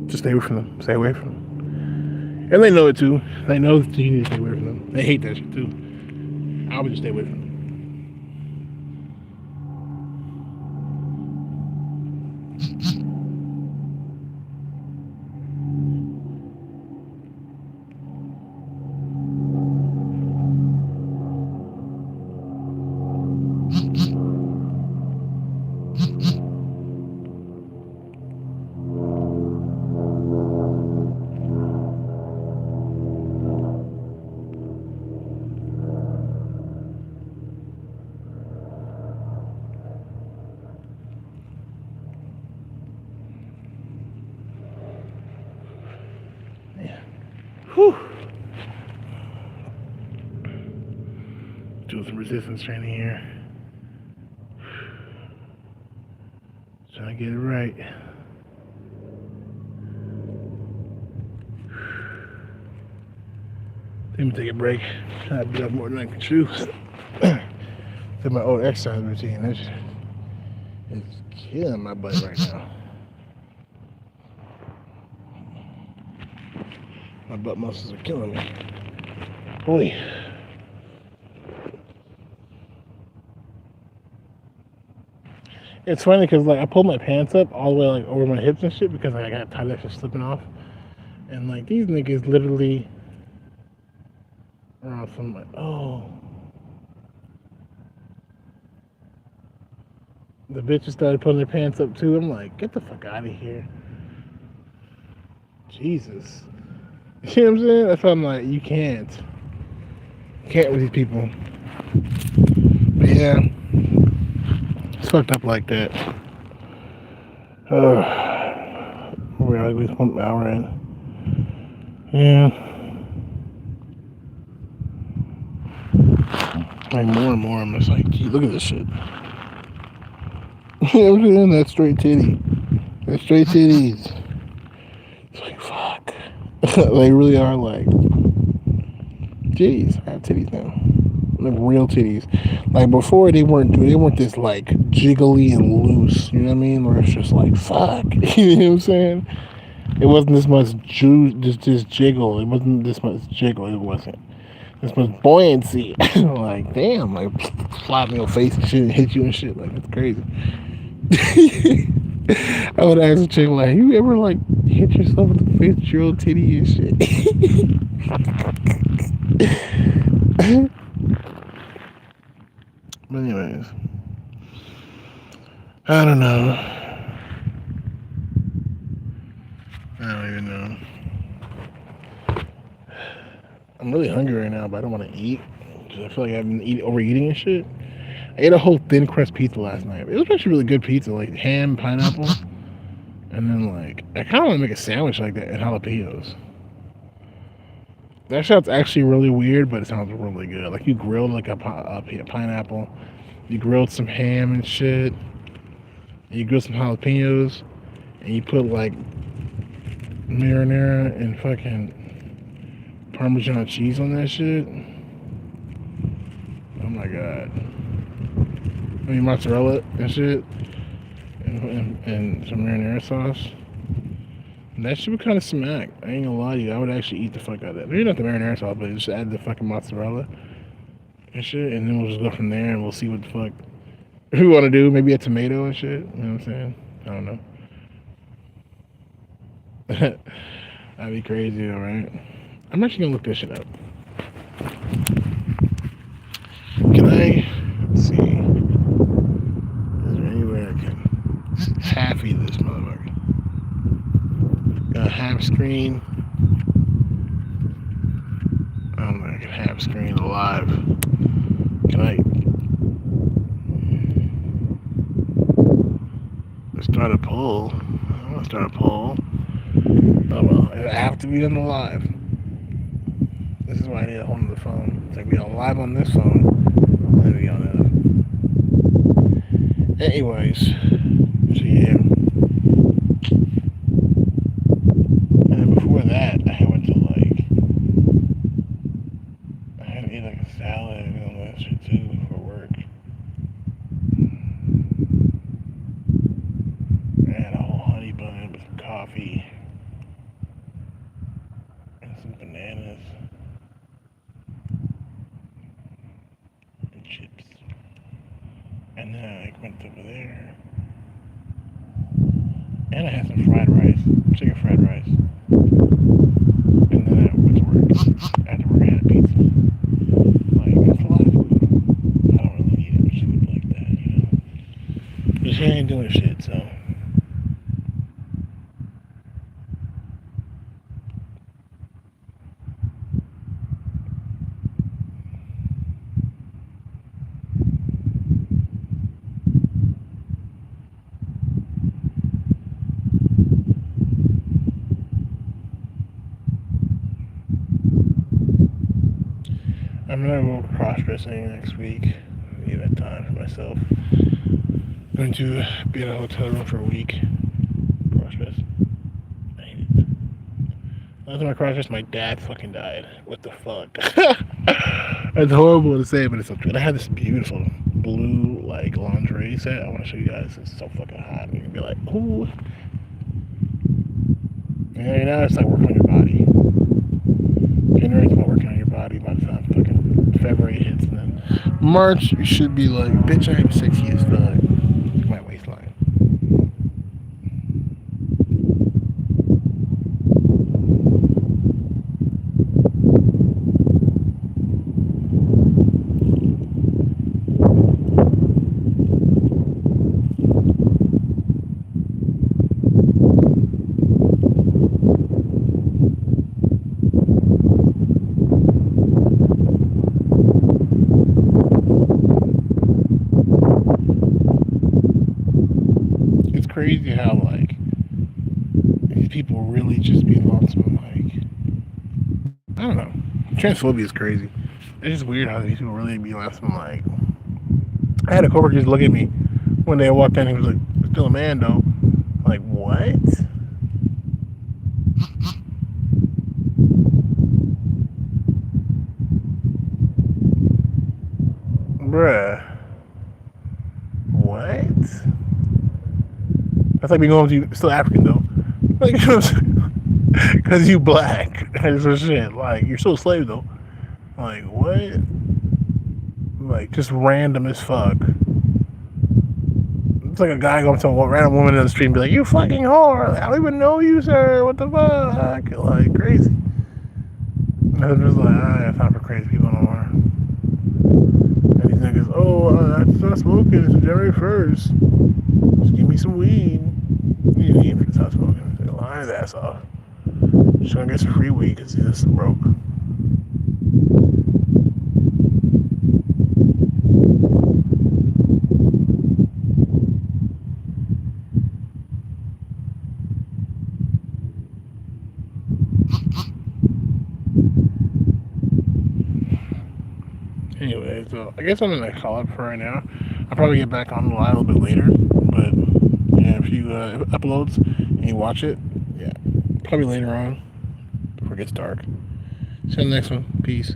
just stay away from them. Stay away from them. And they know it too. They know that you need to stay away from them. They hate that shit too. I would just stay away from them. Whew. Doing some resistance training here. Trying to get it right. Let me take a break. Try to beat up more than I can chew. Did my old exercise routine. It's killing my butt right now. My butt muscles are killing me. Boy. It's funny because like I pulled my pants up all the way like over my hips and shit because like, I got tired of that shit slipping off. And like these niggas literally are on some like, oh, the bitches started putting their pants up too. I'm like, get the fuck out of here. Jesus. You know what I'm saying? That's why I'm like, you can't. You can't with these people. But yeah, it's fucked up like that. We're like, we 1 hour in. Yeah. Like more and more, I'm just like, gee, look at this shit. You know what I'm saying? That straight titty. That straight titties. It's like, fuck. They really are like, jeez, I have titties now. Like real titties. Like before, they weren't this like jiggly and loose. You know what I mean? Where it's just like, fuck. You know what I'm saying? It wasn't this much juice, just jiggle. It wasn't this much jiggle. It wasn't this much buoyancy. Like, damn, like flop in your face and shit and hit you and shit. Like, that's crazy. I would ask a chick like, you ever like hit yourself in the face with your old titty and shit? But anyways, I don't know. I don't even know. I'm really hungry right now, but I don't want to eat because I feel like I've been overeating and shit. I ate a whole thin crust pizza last night. It was actually really good pizza, like ham, pineapple, and then like I kind of want to make a sandwich like that and jalapenos. That sounds actually really weird, but it sounds really good. Like you grilled like a pineapple, you grilled some ham and shit, and you grilled some jalapenos, and you put like marinara and fucking Parmesan cheese on that shit. Oh my god. I mean mozzarella and shit. And some marinara sauce. And that shit would kind of smack. I ain't gonna lie to you. I would actually eat the fuck out of that. Maybe not the marinara sauce, but just add the fucking mozzarella and shit. And then we'll just go from there and we'll see what the fuck we want to do. Maybe a tomato and shit. You know what I'm saying? I don't know. That'd be crazy, alright? I'm actually gonna look this shit up. Can I? Let's see. Is there anywhere I can taffy this motherfucker? Got a half screen. I'm like half screen live. Can I start a poll? I want to start a poll. Oh well, I have to be on the live. This is why I need to hold on the phone. It's like we on live on this phone. Then we on that. Anyways, so yeah. And then before that, I went to like, I had to eat like a salad and all that shit too for work. I had a whole honey bun with coffee and some bananas. Chips. And then I went over there. And I had some fried rice. Chicken fried rice. And then I went to work. After work I had pizza. Like, that's a lot of food. I don't really need much food like that, you know. But she ain't doing shit, so. I'm gonna go cross-dressing next week. I need that time for myself. I'm going to be in a hotel room for a week. Cross-dress. I hate it. Last time I cross-dressed, my dad fucking died. What the fuck? It's horrible to say, but it's so true. And I had this beautiful blue, like, lingerie set. I want to show you guys. It's so fucking hot. And you can be like, ooh. And now it's like working on your body. January's about working on your body by the time fucking February hits, and then March you should be like, bitch, I am sexy as fuck. Look at my waistline. crazy how like these people really just be on some like I don't know. Transphobia is crazy. It's just weird how these people really be on some like. I had a coworker just look at me one day. I walked in. He was like, "Still a man though." I'm like, what? Bruh. What? That's like me going to you, still African though. Like, because you black. That's some shit. Like, you're still a slave though. Like, what? Like, just random as fuck. It's like a guy going to a random woman in the street and be like, "You fucking whore. I don't even know you, sir. What the fuck?" Like, crazy. And I'm just like, alright, it's not for crazy people no more. And these niggas, oh, I start smoking. It's January 1st. Just give me some weed. You need for to stop smoking. They're lying his ass off. Just gonna get some free weed because he's just broke. Anyway, so I guess I'm gonna call it for right now. I'll probably get back on the line a little bit later, but yeah, if you uploads and you watch it, yeah, probably later on before it gets dark. See you on the next one. Peace.